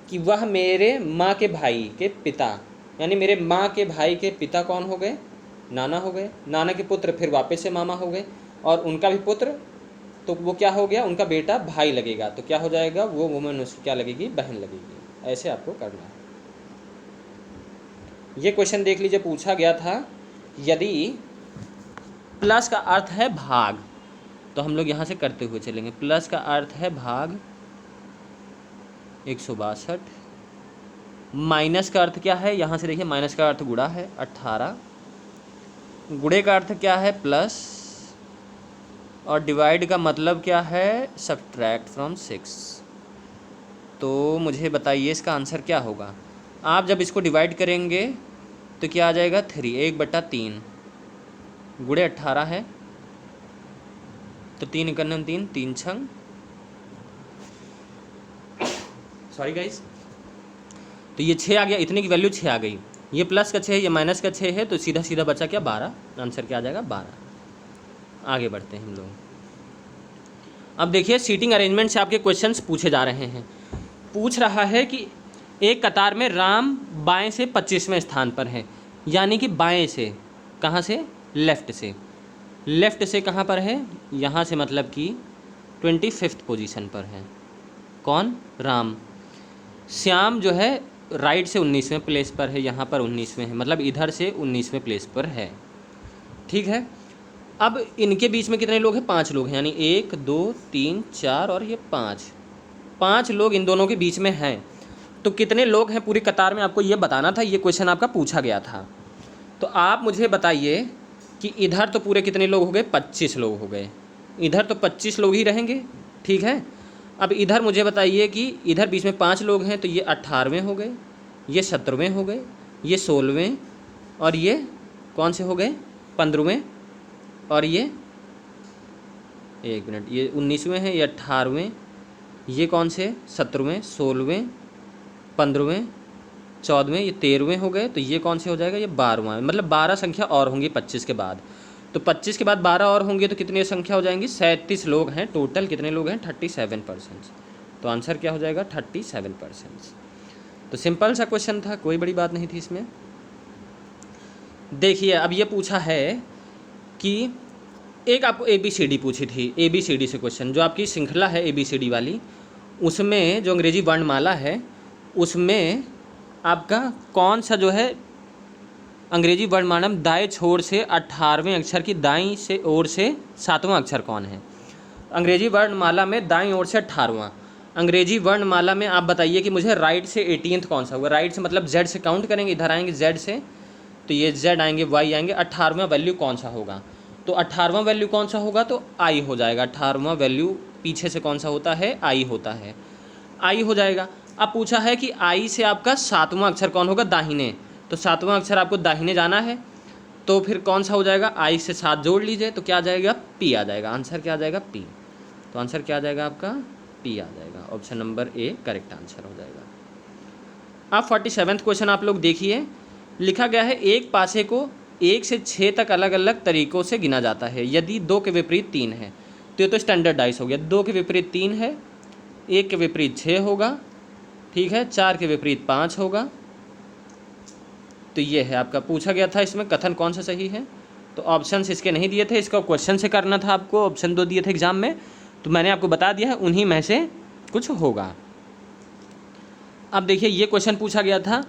कि वह मेरे माँ के भाई के पिता, यानी मेरे माँ के भाई के पिता कौन हो गए, नाना हो गए, नाना के पुत्र फिर वापस से मामा हो गए, और उनका भी पुत्र, तो वो क्या हो गया उनका बेटा भाई लगेगा, तो क्या हो जाएगा वो वुमन उसकी क्या लगेगी, बहन लगेगी। ऐसे आपको करना है। ये क्वेश्चन देख लीजिए, पूछा गया था यदि प्लस का अर्थ है भाग, तो हम लोग यहाँ से करते हुए चलेंगे। प्लस का अर्थ है भाग 162, माइनस का अर्थ क्या है, यहाँ से देखिए माइनस का अर्थ गुणा है, 18, गुणे का अर्थ क्या है, प्लस, और डिवाइड का मतलब क्या है, सब्ट्रैक्ट फ्रॉम 6। तो मुझे बताइए इसका आंसर क्या होगा। आप जब इसको डिवाइड करेंगे तो क्या आ जाएगा, 3, 1/3, गुणे 18 है तो 3 × 3, 3 छंग, सॉरी गाइस, तो ये 6 आ गया, इतने की वैल्यू 6 आ गई। ये प्लस का 6 है, ये माइनस का 6 है, तो सीधा सीधा बचा क्या, 12। आंसर क्या आ जाएगा, 12। आगे बढ़ते हैं हम लोग। अब देखिए सीटिंग अरेंजमेंट से आपके क्वेश्चंस पूछे जा रहे हैं। पूछ रहा है कि एक कतार में राम बाएं से 25वें स्थान पर है, यानी कि बाएं से, कहाँ से, लेफ़्ट से। लेफ़्ट से कहाँ पर है, यहाँ से, मतलब कि 25th पोजीशन पर है। कौन, राम। श्याम जो है राइट से 19वें प्लेस पर है, यहाँ पर 19वें है, मतलब इधर से 19वें प्लेस पर है। ठीक है, अब इनके बीच में कितने लोग हैं, 5 लोग हैं, यानी 1 2 3 4 और ये 5 लोग इन दोनों के बीच में हैं। तो कितने लोग हैं पूरी कतार में, आपको ये बताना था, ये क्वेश्चन आपका पूछा गया था। तो आप मुझे बताइए कि इधर तो पूरे कितने लोग हो गए, 25 लोग हो गए, इधर तो 25 लोग ही रहेंगे। ठीक है, अब इधर मुझे बताइए कि इधर बीच में 5 लोग हैं, तो ये 18वें हो गए, ये 17वें हो गए, ये 16वें, और ये कौन से हो गए, 15वें, और ये 1 मिनट, ये 19वें हैं, ये 18वें, ये कौन से, 17वें, 16वें, 15वें, 14वें, ये 13वें हो गए, तो ये कौन से हो जाएगा, ये 12वां, मतलब 12 संख्या और होंगी 25 के बाद। तो 25 के बाद 12 और होंगे तो कितनी संख्या हो जाएंगी, 37 लोग हैं टोटल। कितने लोग हैं, 37%। तो आंसर क्या हो जाएगा, 37%। तो सिंपल सा क्वेश्चन था, कोई बड़ी बात नहीं थी इसमें। देखिए अब ये पूछा है कि एक आपको ABCD पूछी थी, ABCD से क्वेश्चन, जो आपकी श्रृंखला है ABCD वाली, उसमें जो अंग्रेजी वर्णमाला है उसमें आपका कौन सा जो है अंग्रेजी वर्णमाला में दाएं छोर से 18वें अक्षर की दाईं से ओर से 7वां अक्षर कौन है। अंग्रेजी वर्णमाला में दाईं ओर से 18वां। अंग्रेजी वर्णमाला में आप बताइए कि मुझे राइट से 18th कौन सा होगा। राइट से मतलब Z से काउंट करेंगे, इधर आएंगे Z से, तो ये Z आएंगे, Y आएंगे, 18वां वैल्यू कौन सा होगा। तो 18वां वैल्यू कौन सा होगा, तो I हो जाएगा। 18वां वैल्यू पीछे से कौन सा होता है, I होता है, I हो जाएगा। अब पूछा है कि I से आपका 7वां अक्षर कौन होगा, दाहिने, तो 7वां अक्षर आपको दाहिने जाना है, तो फिर कौन सा हो जाएगा, I से 7 जोड़ लीजिए, तो क्या आ जाएगा, P आ जाएगा। आंसर क्या आ जाएगा, P। तो आंसर क्या आ जाएगा आपका, P आ जाएगा। Option number A correct answer हो जाएगा। अब 47वां क्वेश्चन आप लोग देखिए, लिखा गया है एक पासे को 1 से 6 तक अलग अलग तरीक़ों से गिना जाता है यदि 2 के विपरीत 3 है। तो ये तो स्टैंडर्डाइज हो गया, 2 के विपरीत 3 है, 1 के विपरीत 6 होगा, ठीक है, 4 के विपरीत 5 होगा। तो ये है आपका, पूछा गया था इसमें कथन कौन सा सही है। तो ऑप्शंस इसके नहीं दिए थे, इसका क्वेश्चन से करना था आपको। ऑप्शन 2 दिए थे एग्जाम में, तो मैंने आपको बता दिया है, उन्हीं में से कुछ होगा। अब देखिए ये क्वेश्चन पूछा गया था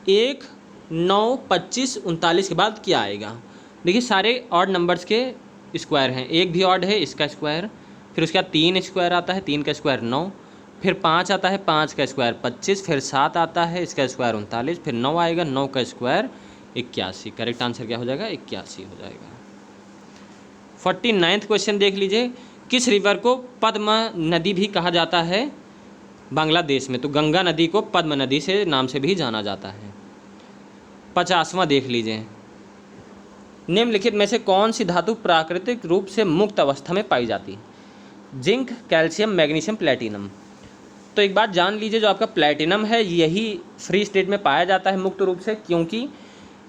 1 9 25 39 के बाद क्या आएगा। देखिए सारे ऑड नंबर्स के स्क्वायर हैं, एक भी ऑड है, इसका स्क्वायर, फिर उसके बाद 3 स्क्वायर आता है, 3 का स्क्वायर 9, फिर 5 आता है, 5 का स्क्वायर 25, फिर 7 आता है, इसका स्क्वायर 39, फिर 9 आएगा, 9 का स्क्वायर 81। करेक्ट आंसर क्या हो जाएगा, 81 हो जाएगा। 49वां क्वेश्चन देख लीजिए, किस रिवर को पद्मा नदी भी कहा जाता है बांग्लादेश में। तो गंगा नदी को पद्मा नदी से नाम से भी जाना जाता है। 50वां देख लीजिए, निम्नलिखित में से कौन सी धातु प्राकृतिक रूप से मुक्त अवस्था में पाई जाती है। Zinc, calcium, magnesium, platinum. तो एक बात जान लीजिए, जो आपका प्लेटिनम है यही फ्री स्टेट में पाया जाता है मुक्त रूप से, क्योंकि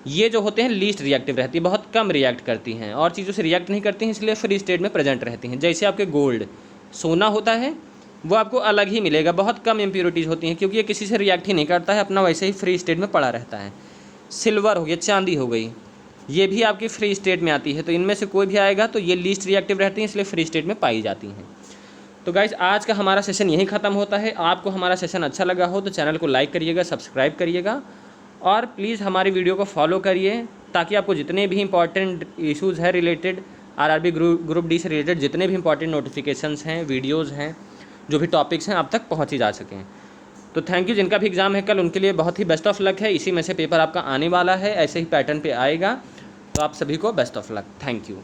ये जो होते हैं लीस्ट रिएक्टिव रहती है, बहुत कम रिएक्ट करती हैं और चीज़ों से रिएक्ट नहीं करती हैं, इसलिए फ्री स्टेट में प्रेजेंट रहती हैं। जैसे आपके गोल्ड, सोना होता है, वो आपको अलग ही मिलेगा, बहुत कम इम्प्योरिटीज़ होती हैं, क्योंकि ये किसी से रिएक्ट ही नहीं करता है, अपना वैसे ही फ्री स्टेट में पड़ा रहता है। सिल्वर हो गया, चांदी हो गई, ये भी आपकी फ्री स्टेट में आती है। तो इनमें से कोई भी आएगा तो ये लीस्ट रिएक्टिव रहती हैं, इसलिए फ्री स्टेट में पाई जाती हैं। तो गाइस आज का हमारा सेशन यहीं ख़त्म होता है। आपको हमारा सेशन अच्छा लगा हो तो चैनल को लाइक करिएगा, सब्सक्राइब करिएगा और प्लीज़ हमारी वीडियो को फॉलो करिए, ताकि आपको जितने भी इंपॉर्टेंट इश्यूज़ हैं रिलेटेड आरआरबी ग्रुप डी से रिलेटेड जितने भी इंपॉर्टेंट नोटिफिकेशंस हैं, वीडियोज़ हैं, जो भी टॉपिक्स हैं, आप तक पहुँची जा सकें। तो थैंक यू। जिनका भी एग्ज़ाम है कल उनके लिए बहुत ही बेस्ट ऑफ लक है। इसी में से पेपर आपका आने वाला है, ऐसे ही पैटर्न पे आएगा। तो आप सभी को best of luck. Thank you.